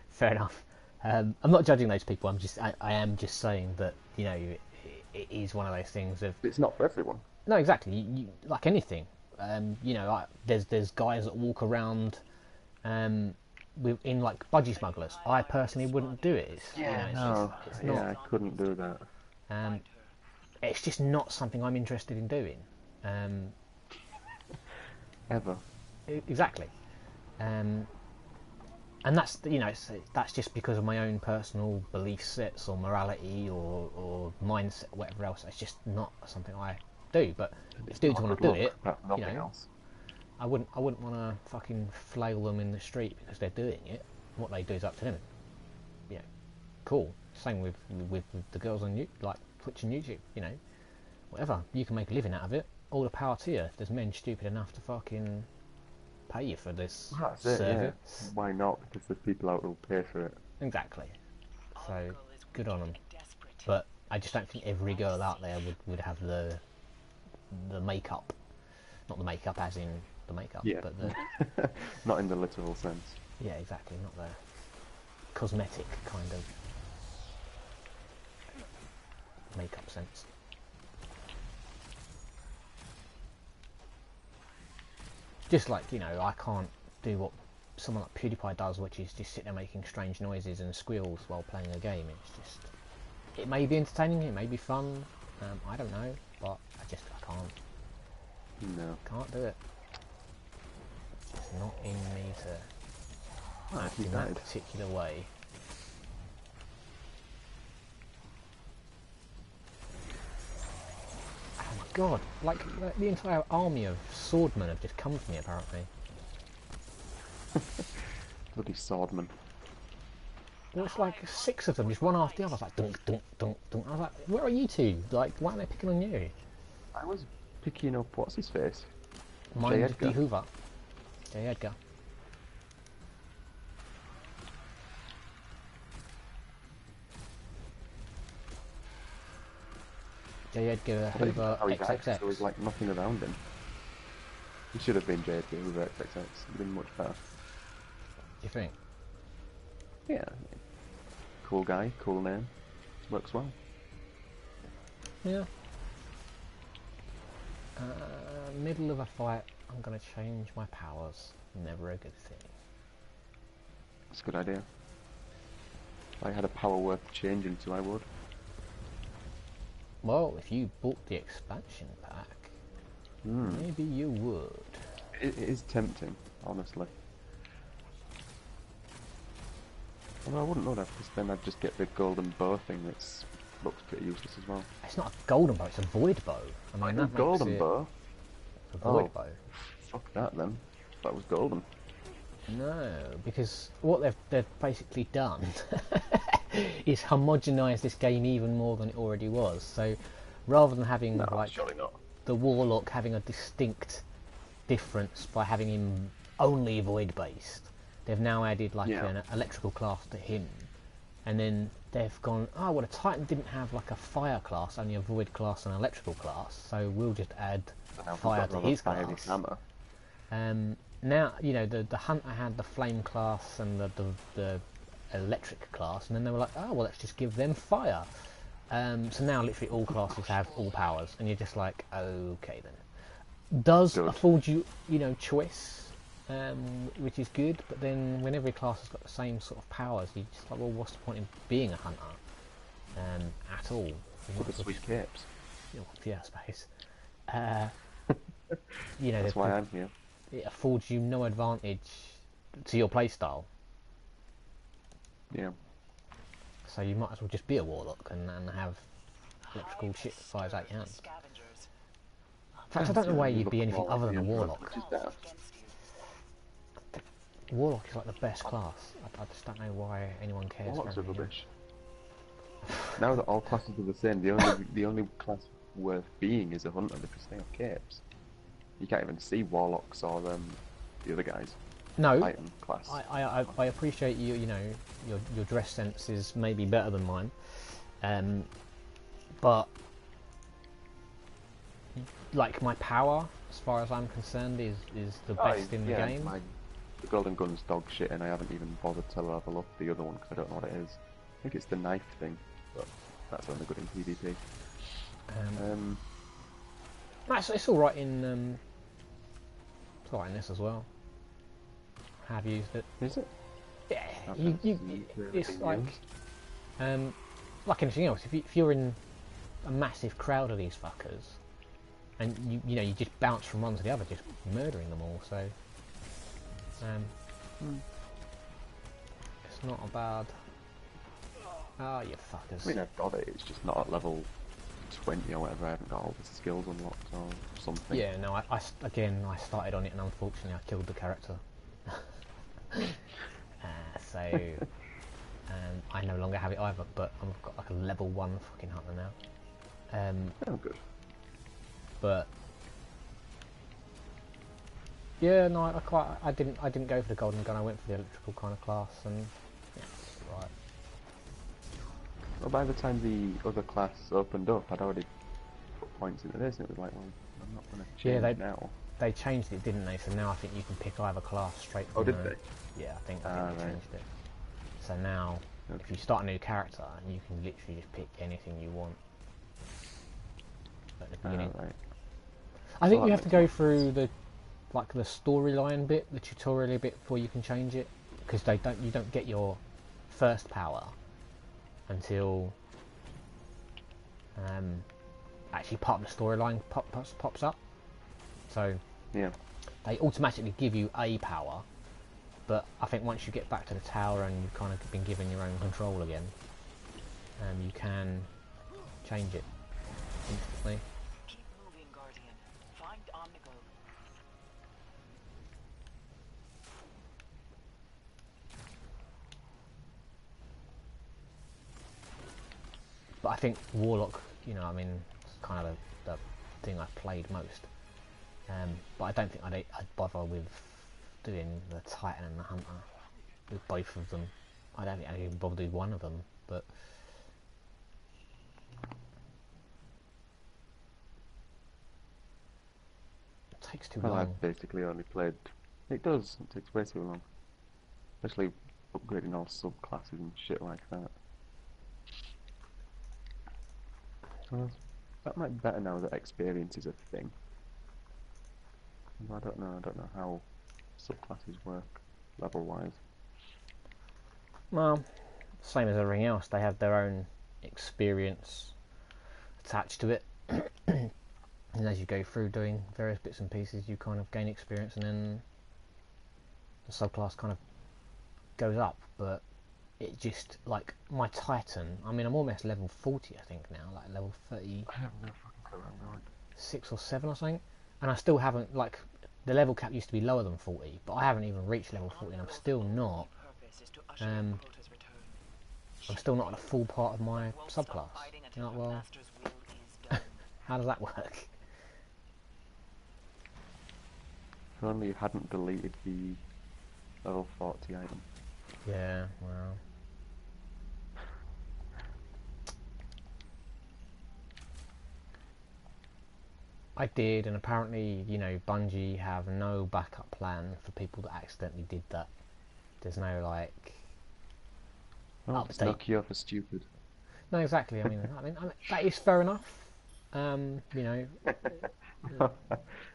Fair enough. I'm not judging those people. I am just saying that it is one of those things of.
It's not for everyone.
No, exactly. You like anything. There's guys that walk around, in like budgie smugglers. I personally wouldn't do it. It's, you know, it's
yeah,
not.
I couldn't do that.
It's just not something I'm interested in doing.
Ever.
Exactly. And that's, you know, that's just because of my own personal belief sets or morality or mindset, whatever else. It's just not something I do. But if dudes want to do it, you know,
else.
I wouldn't want to fucking flail them in the street because they're doing it. What they do is up to them. You know, cool. Same with the girls on like Twitch and YouTube. You know, whatever. You can make a living out of it. All the power to you. There's men stupid enough to fucking pay you for this service.
Yeah. Why not? Because there's people out who'll pay for it.
Exactly. So good on them. But I just don't think every girl out there would have the makeup. Not the makeup as in the makeup,
yeah.
but the
not in the literal sense.
Yeah, exactly. Not the cosmetic kind of makeup sense. Just like, you know, I can't do what someone like PewDiePie does, which is just sit there making strange noises and squeals while playing a game. It's just, it may be entertaining, it may be fun, I don't know, but I can't.
No.
Can't do it. It's not in me to act in that particular way. Oh my god, like the entire army of swordmen have just come for me apparently.
Bloody swordman.
Well, it's like 6 of them, just one after the other. I was like, dunk, dunk, dunk, dunk. I was like, where are you two? Like, why aren't they picking on you?
I was picking up, what's his face?
Mind the Hoover. J. Edgar. J. Edgar Hoover XXX.
There was like nothing around him. He should have been J. Edgar Hoover XXX. It would have been much better.
You think?
Yeah. Cool guy, cool name. Works well.
Yeah. Middle of a fight, I'm going to change my powers. Never a good thing.
That's a good idea. If I had a power worth changing to, I would.
Well, if you bought the expansion pack, maybe you would.
It is tempting, honestly. Although I wouldn't know that, because then I'd just get the golden bow thing that looks pretty useless as well.
It's not a golden bow, it's a void bow. I mean, that makes
golden bow?
A void bow.
Fuck that then. That was golden.
No, because what they've basically done is homogenise this game even more than it already was. So rather than having the warlock having a distinct difference by having him only void based, they've now added like an electrical class to him, and then they've gone, oh well, a Titan didn't have like a fire class, only a void class and an electrical class, so we'll just add fire to his class. Now, you know, the hunter had the flame class and the electric class, and then they were like, oh well, let's just give them fire. So now literally all classes have all powers, and you're just like, okay then. Does afford you, you know, choice, which is good, but then when every class has got the same sort of powers, you're just like, well, what's the point in being a hunter at all?
For the sweet capes.
Yeah, I suppose. You know,
that's why I'm here.
It affords you no advantage to your playstyle.
Yeah.
So you might as well just be a warlock and have electrical shit that fires out your hands. In fact, I don't know why you'd be anything other than a warlock. Warlock is like the best class. I just don't know why anyone cares.
Warlocks are rubbish. Now that all classes are the same, the only class worth being is a hunter because they have capes. You can't even see warlocks or the other guys.
No,
Titan class.
I appreciate you. You know, your dress sense is maybe better than mine, but like my power, as far as I'm concerned, is the best in the game.
The golden gun's dog shit, and I haven't even bothered to level up the other one because I don't know what it is. I think it's the knife thing, but that's only good in PvP.
It's all right in it's all right in this as well. Have used it.
Is it?
it's like anything else. If you're in a massive crowd of these fuckers, and you know you just bounce from one to the other, just murdering them all. So it's not a bad. Ah, you fuckers.
I mean, I've got it. It's just not at level 20 or whatever. I haven't got all the skills unlocked or something.
Yeah, no. I started on it, and unfortunately, I killed the character. So I no longer have it either. But I've got like a level 1 fucking hunter now.
Oh, good.
But yeah, no, I didn't go for the golden gun. I went for the electrical kind of class, and yeah, it's right.
Well, by the time the other class opened up, I'd already put points into this, and it was like, well, I'm not going to change now.
They changed it, didn't they? So now I think you can pick either class straight from
did they?
Yeah, I think they changed it. So now, if you start a new character, you can literally just pick anything you want at the beginning.
Right.
I think you have to go through the storyline bit, the tutorial bit before you can change it, because you don't get your first power until actually part of the storyline pops up. So
yeah,
they automatically give you a power, but I think once you get back to the tower and you've kind of been given your own control again, you can change it instantly.
Keep moving, Guardian. Find Omnigo.
But I think Warlock, you know, I mean, it's kind of the thing I've played most. But I don't think I'd bother with doing the Titan and the Hunter with both of them. I don't think I'd even bother doing one of them, but it takes too long.
I've basically only played. It does. It takes way too long, especially upgrading all subclasses and shit like that. Well, that might be better now that experience is a thing. I don't know how subclasses work level-wise.
Well, same as everything else, they have their own experience attached to it. And as you go through doing various bits and pieces, you kind of gain experience, and then the subclass kind of goes up. But it just, like, my Titan, I mean, I'm almost level 40, I think, now, like level 30.
I have no fucking clue where I'm going.
6 or 7 or something, and I still haven't, like, the level cap used to be lower than 40, but I haven't even reached level 40, and I'm still not at the full part of my subclass. You're like, well, how does that work?
If only you hadn't deleted the level 40 item.
Yeah, well. I did, and apparently, you know, Bungie have no backup plan for people that accidentally did that. There's no, like,
Oh, it's Nokia for stupid.
No, exactly. I mean, that is fair enough. You know.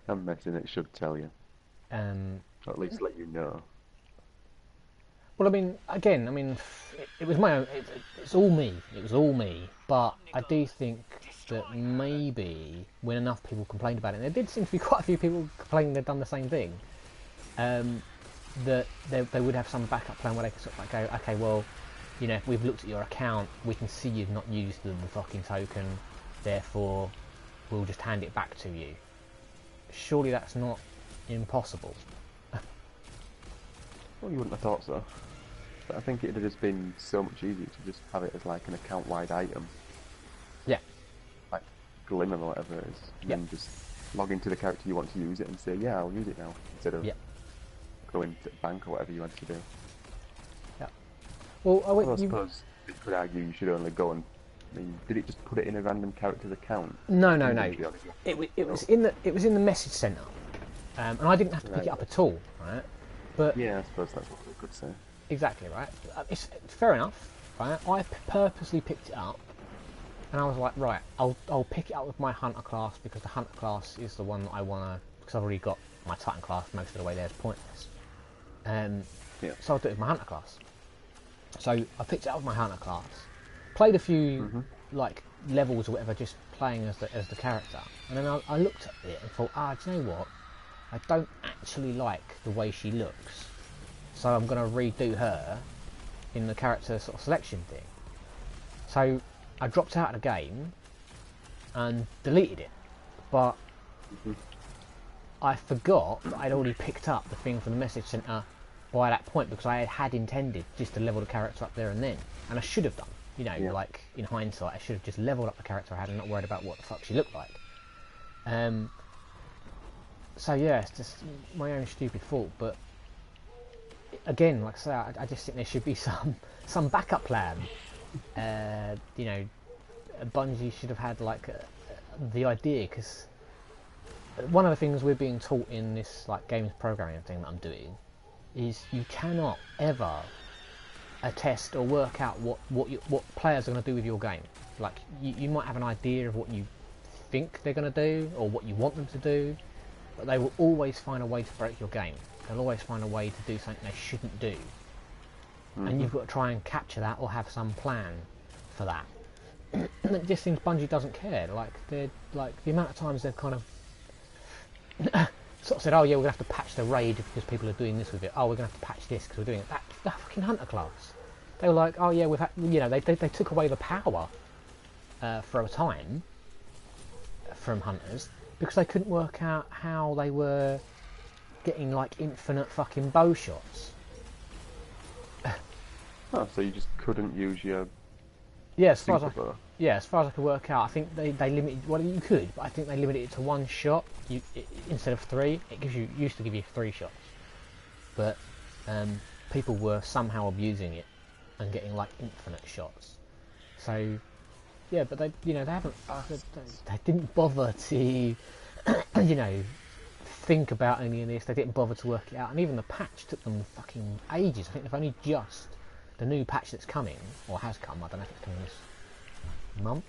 I'm messing. It should tell you. Or at least let you know.
Well, I mean, again, I mean, it was my own. It's all me. It was all me. But I do think that maybe when enough people complained about it, and there did seem to be quite a few people complaining they'd done the same thing, that they would have some backup plan where they could sort of like go, okay, well, you know, if we've looked at your account, we can see you've not used the fucking token, therefore we'll just hand it back to you. Surely that's not impossible.
Well, you wouldn't have thought so. But I think it'd have just been so much easier to just have it as like an account-wide item.
Yeah.
Like Glimmer or whatever it is. And then just log into the character you want to use it and say, yeah, I'll use it now. Instead of going to the bank or whatever you want to do.
Yeah. Well,
I suppose you could argue you should only go and... I mean, did it just put it in a random character's account?
No. It was in the message centre, and I didn't have to pick it up at all, right? But
yeah, I suppose that's what we could say.
Exactly right. It's fair enough, right? I purposely picked it up, and I was like, right, I'll pick it up with my hunter class because the hunter class is the one that I wanna, because I've already got my Titan class most of the way there is pointless. So I'll do it with my hunter class. So I picked it up with my hunter class, played a few
Mhm.
like levels or whatever, just playing as the character, and then I looked at it and thought, do you know what? I don't actually like the way she looks, so I'm going to redo her in the character sort of selection thing. So I dropped out of the game and deleted it, but I forgot that I'd already picked up the thing from the message centre by that point, because I had intended just to level the character up there and then, and I should have done. You know,
Yeah.
like in hindsight, I should have just leveled up the character I had and not worried about what the fuck she looked like. So yeah, it's just my own stupid fault. But again, like I say, I just think there should be some backup plan. You know, Bungie should have had like the idea, because one of the things we're being taught in this like games programming thing that I'm doing is you cannot ever attest or work out what players are going to do with your game. Like you might have an idea of what you think they're going to do or what you want them to do, but they will always find a way to break your game. They'll always find a way to do something they shouldn't do, and you've got to try and capture that or have some plan for that. And it just seems Bungie doesn't care. Like they're like the amount of times they've kind of sort of said, oh yeah, we're going to have to patch the raid because people are doing this with it. Oh, we're going to have to patch this because we're doing it. That fucking hunter class. They were like, oh yeah, we've had, you know, they took away the power for a time from hunters because they couldn't work out how they were getting like infinite fucking bow shots.
Oh, so you just couldn't use your
Yeah, as far as
super bow?
as far as I could work out, I think they limited. Well, you could, but I think they limited it to one shot instead of three. It used to give you 3 shots, but people were somehow abusing it and getting like infinite shots. So yeah, but they haven't. They didn't bother to think about any of this. They didn't bother to work it out, and even the patch took them fucking ages. I think they've only just the new patch that's coming or has come. I don't know if it's coming this month.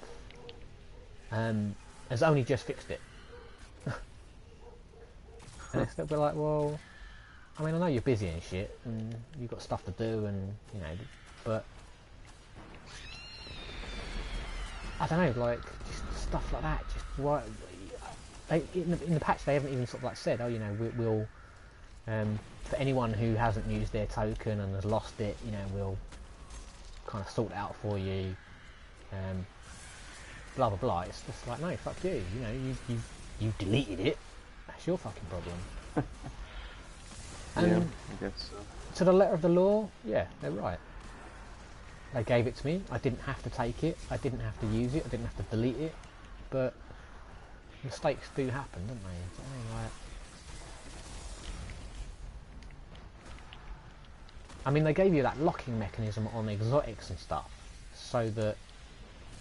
Has only just fixed it, and it's they're like, well, I mean, I know you're busy and shit, and you've got stuff to do, and but I don't know, like just stuff like that. Just why in the patch they haven't even sort of like said, oh, we'll for anyone who hasn't used their token and has lost it, we'll kind of sort it out for you. Blah blah blah. It's just like, no, fuck you. You deleted it. That's your fucking problem. And
Yeah, I guess so.
to the letter of the law, yeah, they're right. They gave it to me. I didn't have to take it. I didn't have to use it. I didn't have to delete it. But mistakes do happen, don't they? Do you know what I mean? Like, I mean, they gave you that locking mechanism on exotics and stuff, so that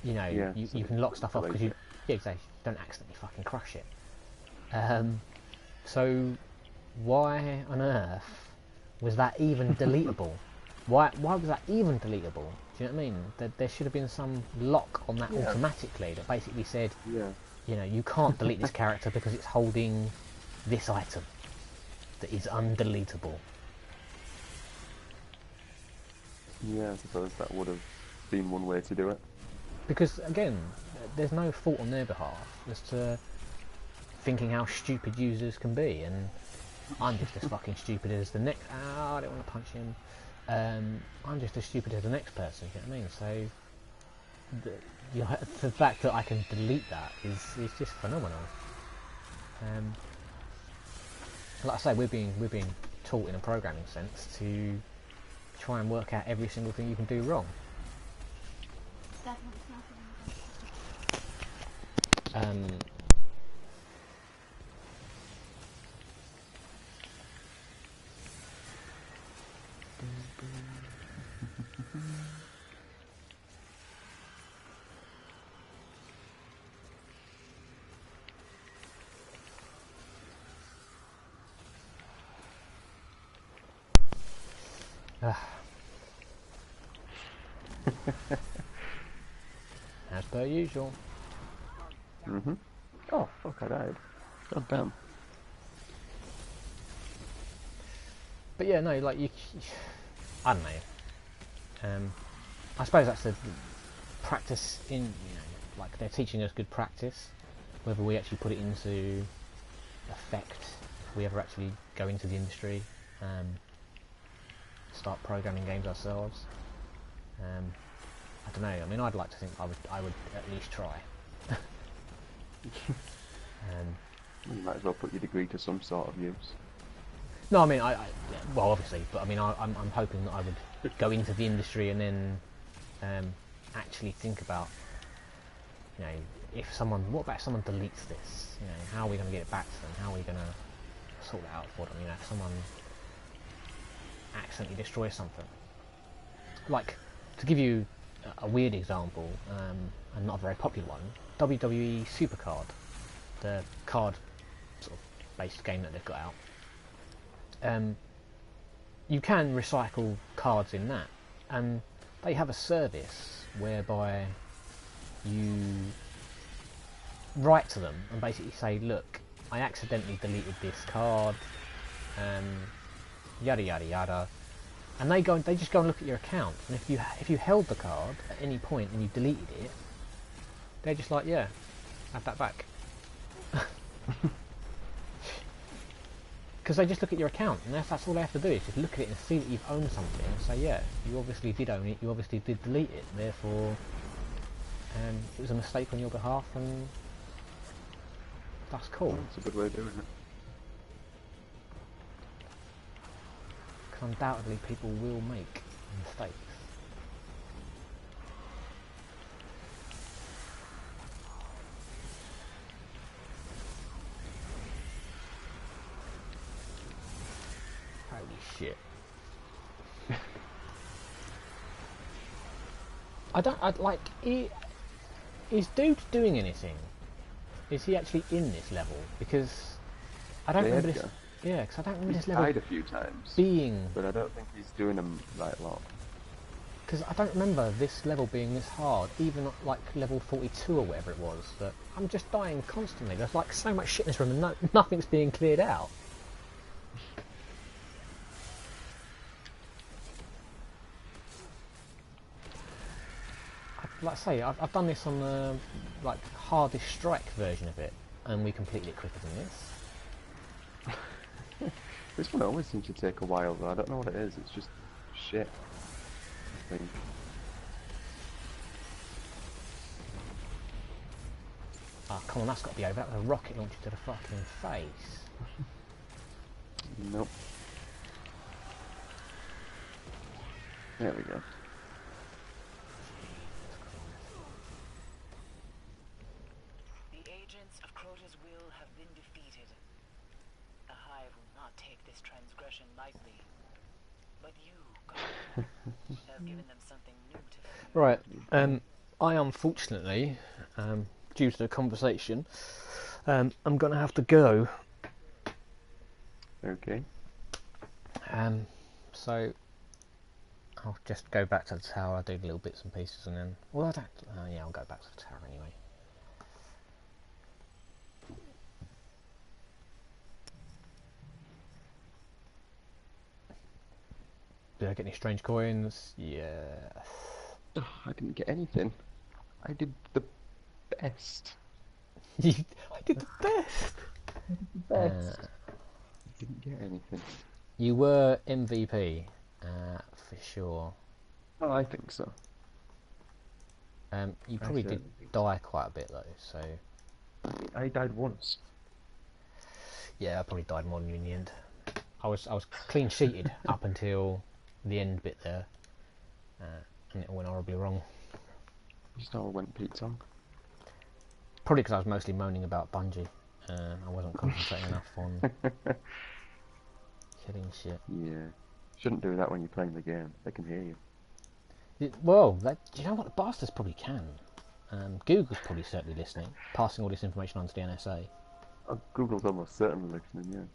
Yeah,
you
so
can lock stuff off because
delete
you exactly, don't accidentally fucking crush it. So why on earth was that even deletable? Why was that even deletable? Do you know what I mean? There should have been some lock on that automatically that basically said,
Yeah.
you can't delete this character because it's holding this item that is undeletable.
Yeah, I suppose that would have been one way to do it.
Because again, there's no fault on their behalf as to thinking how stupid users can be, and I'm just as fucking stupid as the next. Oh, I don't want to punch him. I'm just as stupid as the next person. You know what I mean? So the fact that I can delete that is just phenomenal. Like I say, we're being taught in a programming sense to try and work out every single thing you can do wrong. As per usual.
Oh, fuck, I died. God damn.
But yeah, no, like I don't know. I suppose that's the practice in, like they're teaching us good practice. Whether we actually put it into effect, if we ever actually go into the industry, start programming games ourselves. I don't know. I mean, I'd like to think I would at least try.
You might as well put your degree to some sort of use.
No, I mean, well, obviously, but I mean, I'm hoping that I would go into the industry and then actually think about, if someone, what about if someone deletes this? How are we going to get it back to them? How are we going to sort it out for them? If someone accidentally destroys something. Like, to give you a weird example, and not a very popular one, WWE Supercard, the card sort of based game that they've got out. You can recycle cards in that, and they have a service whereby you write to them and basically say, look, I accidentally deleted this card, yada yada yada, and they just go and look at your account, and if you held the card at any point and you deleted it, they're just like, yeah, have that back. Because they just look at your account, and that's all they have to do is just look at it and see that you've owned something and say, yeah, you obviously did own it, you obviously did delete it, therefore it was a mistake on your behalf, and that's cool.
That's a good way of doing it.
Because undoubtedly people will make mistakes. Holy shit. Is Dude doing anything? Is he actually in this level? Because I don't remember this. Yeah, because I don't remember this level.
He's died a few times. But I don't think he's doing them like a lot.
Because I don't remember this level being this hard, even at like level 42 or whatever it was. That I'm just dying constantly. There's like so much shit in this room and nothing's being cleared out. Like I say, I've done this on the like hardest strike version of it, and we completed it quicker than this.
This one always seems to take a while, though. I don't know what it is. It's just shit, I think.
Ah, come on, that's got to be over. That was a rocket launcher to the fucking face.
Nope. There we go.
Right, I unfortunately, due to the conversation, I'm going to have to go.
Okay.
So I'll just go back to the tower. I'll do little bits and pieces, and then, well, I don't. Yeah, I'll go back to the tower anyway. Did I get any strange coins? Yeah.
Oh, I didn't get anything. I did the best.
I did the best.
I did the best. I didn't get anything.
You were MVP, for sure.
Oh, I think so.
You probably did die quite a bit though, so.
I died once.
Yeah, I probably died more than you in the end. I was clean sheeted up until the end bit there, and it went horribly wrong.
Just all went Pete's on.
Probably because I was mostly moaning about Bungie. I wasn't concentrating enough on killing shit.
Yeah, shouldn't do that when you're playing the game. They can hear you.
Well, you know what? The bastards probably can. Google's probably certainly listening, passing all this information on to the NSA.
Oh, Google's almost certainly listening, yeah.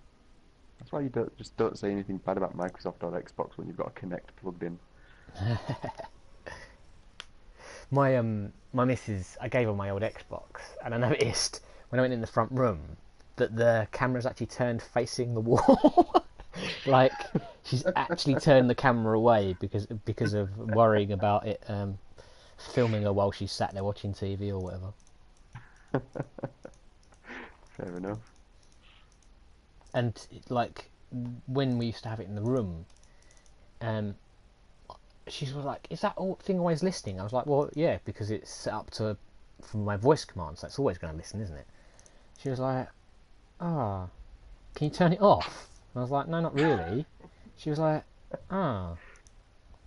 That's why you don't say anything bad about Microsoft or Xbox when you've got a Kinect plugged in.
My missus, I gave her my old Xbox, and I noticed when I went in the front room that the camera's actually turned facing the wall. Like, She's actually turned the camera away because of worrying about it filming her while she's sat there watching TV or whatever.
Fair enough.
And like when we used to have it in the room, she was like, "Is that thing always listening?" I was like, "Well, yeah, because it's set up to from my voice commands, so it's always going to listen, isn't it?" She was like, "Ah, can you turn it off?" And I was like, "No, not really." She was like, "Ah."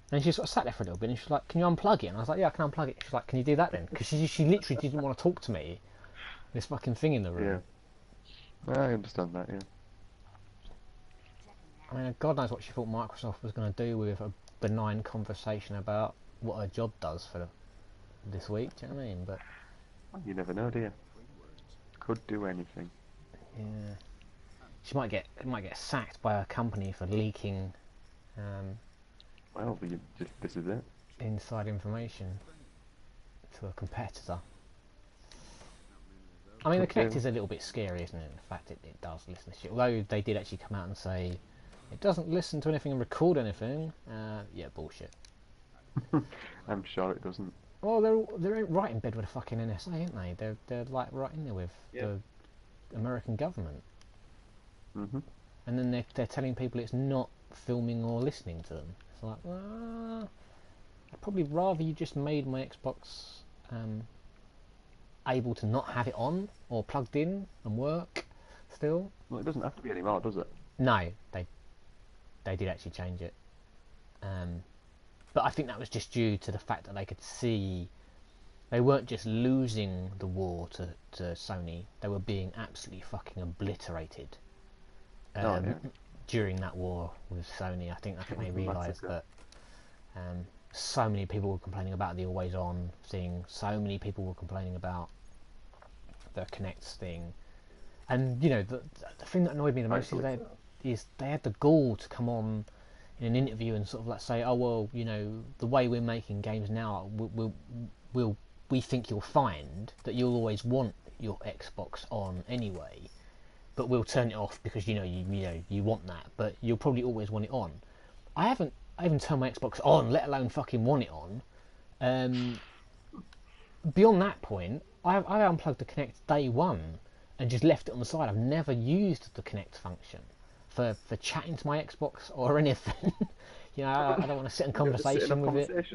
And she sort of sat there for a little bit and she was like, "Can you unplug it?" And I was like, "Yeah, I can unplug it." She was like, "Can you do that then?" Because she literally didn't want to talk to me. This fucking thing in the room.
Yeah. I understand that, yeah.
I mean, God knows what she thought Microsoft was going to do with a benign conversation about what her job does for this week. Do you know what I mean? But
Well, you never know, do you? Could do anything.
yeah, she might get sacked by a company for leaking
Well, this is it.
inside information to a competitor. I mean, the Kinect is a little bit scary, isn't it? The fact it does listen to shit. Although they did actually come out and say it doesn't listen to anything and record anything. Yeah, bullshit.
I'm sure it doesn't.
Well, they're right in bed with the fucking NSA, aren't they? They're like right in there with the American government.
Mhm.
And then they're telling people it's not filming or listening to them. It's like, I'd probably rather you just made my Xbox able to not have it on or plugged in and work still.
Well, it doesn't have to be anymore, does it?
No, they did actually change it. But I think that was just due to the fact that they could see they weren't just losing the war to Sony, they were being absolutely fucking obliterated during that war with Sony. I think they realised that so many people were complaining about the always on thing, so many people were complaining about the Kinect's thing. And you know, the thing that annoyed me the most is they had the gall to come on in an interview and sort of like say, "Oh well, you know, the way we're making games now, we think you'll find that you'll always want your Xbox on anyway, but we'll turn it off because you want that, but you'll probably always want it on." I haven't turned my Xbox on, let alone fucking want it on. Beyond that point, I unplugged the Kinect day one and just left it on the side. I've never used the Kinect function for chatting to my Xbox or anything. I don't want to sit in conversation with it.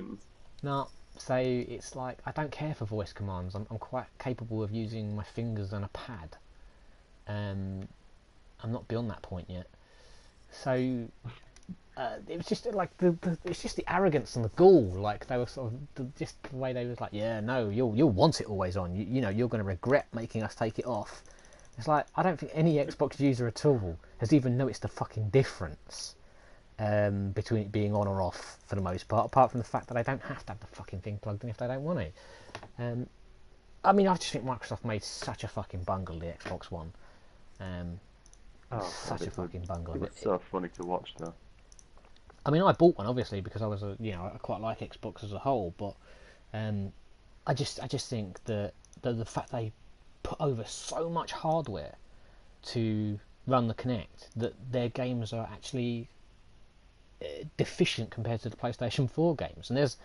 No, so it's like I don't care for voice commands. I'm quite capable of using my fingers and a pad. I'm not beyond that point yet. So it was just like it's just the arrogance and the gall. Like they were sort of just the way they was like, yeah, no, you'll want it always on. You're going to regret making us take it off. It's like I don't think any Xbox user at all has even noticed the fucking difference between it being on or off for the most part, apart from the fact that I don't have to have the fucking thing plugged in if they don't want it. I mean, I just think Microsoft made such a fucking bungle of the Xbox One. Such a fucking bungle of it.
It's so funny to watch, though.
I mean, I bought one obviously because I quite like Xbox as a whole, but I just think that the fact they put over so much hardware to run the Kinect that their games are actually deficient compared to the PlayStation 4 games. And there's,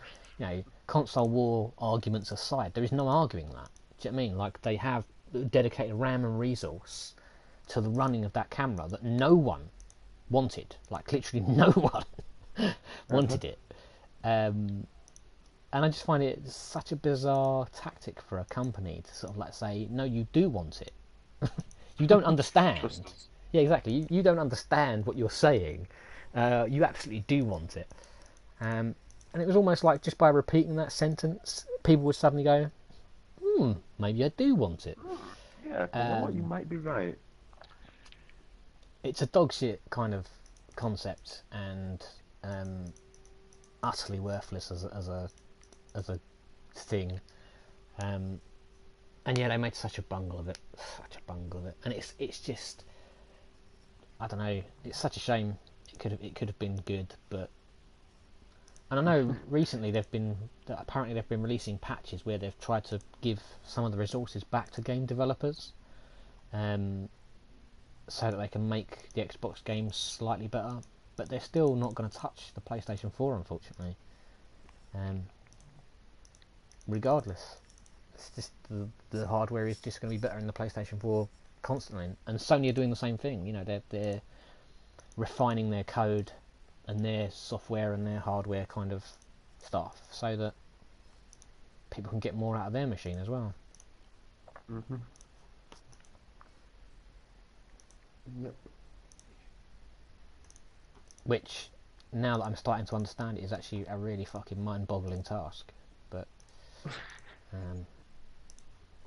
console war arguments aside, there is no arguing that. Do you know what I mean? Like they have dedicated RAM and resource to the running of that camera that no one wanted. Like literally no one wanted it. And I just find it such a bizarre tactic for a company to sort of like say, no, you do want it. You don't understand. Yeah, exactly. You don't understand what you're saying. You absolutely do want it. And it was almost like just by repeating that sentence, people would suddenly go, maybe I do want it.
Yeah, you know what, you might be right.
It's a dog shit kind of concept and utterly worthless as a thing. And yeah, they made such a bungle of it, and it's just, I don't know. It's such a shame. It could have been good, but. And I know recently apparently they've been releasing patches where they've tried to give some of the resources back to game developers, so that they can make the Xbox games slightly better. but they're still not going to touch the PlayStation 4, unfortunately. Regardless, it's just the hardware is just going to be better in the PlayStation 4 constantly, and Sony are doing the same thing. You know, they're refining their code and their software and their hardware kind of stuff so that people can get more out of their machine as well.
Yep.
Which, now that I'm starting to understand it, is actually a really fucking mind-boggling task. But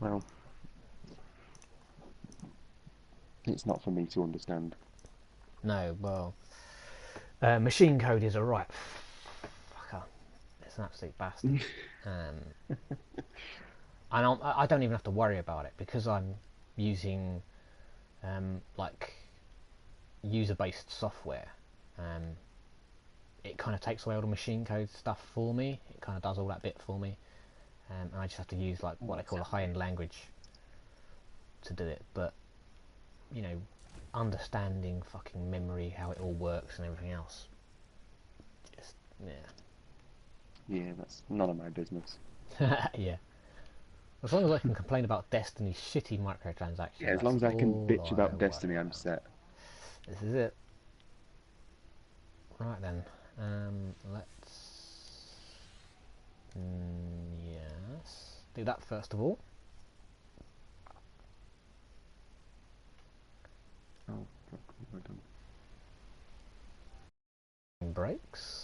well, it's not for me to understand.
No, well, machine code is a right fucker. It's an absolute bastard. And I don't even have to worry about it because I'm using like user-based software. It kind of takes away all the machine code stuff for me. It kind of does all that bit for me, and I just have to use like what I call a high-end language to do it. But you know, understanding fucking memory, how it all works, and everything else, just
Yeah, that's none of my business.
yeah. As long as I can complain about Destiny's shitty microtransactions.
Yeah, as long as I can bitch about Destiny, I'm set.
This is it. Right then, let's yes, do that first of all.
Oh, well done.
Breaks.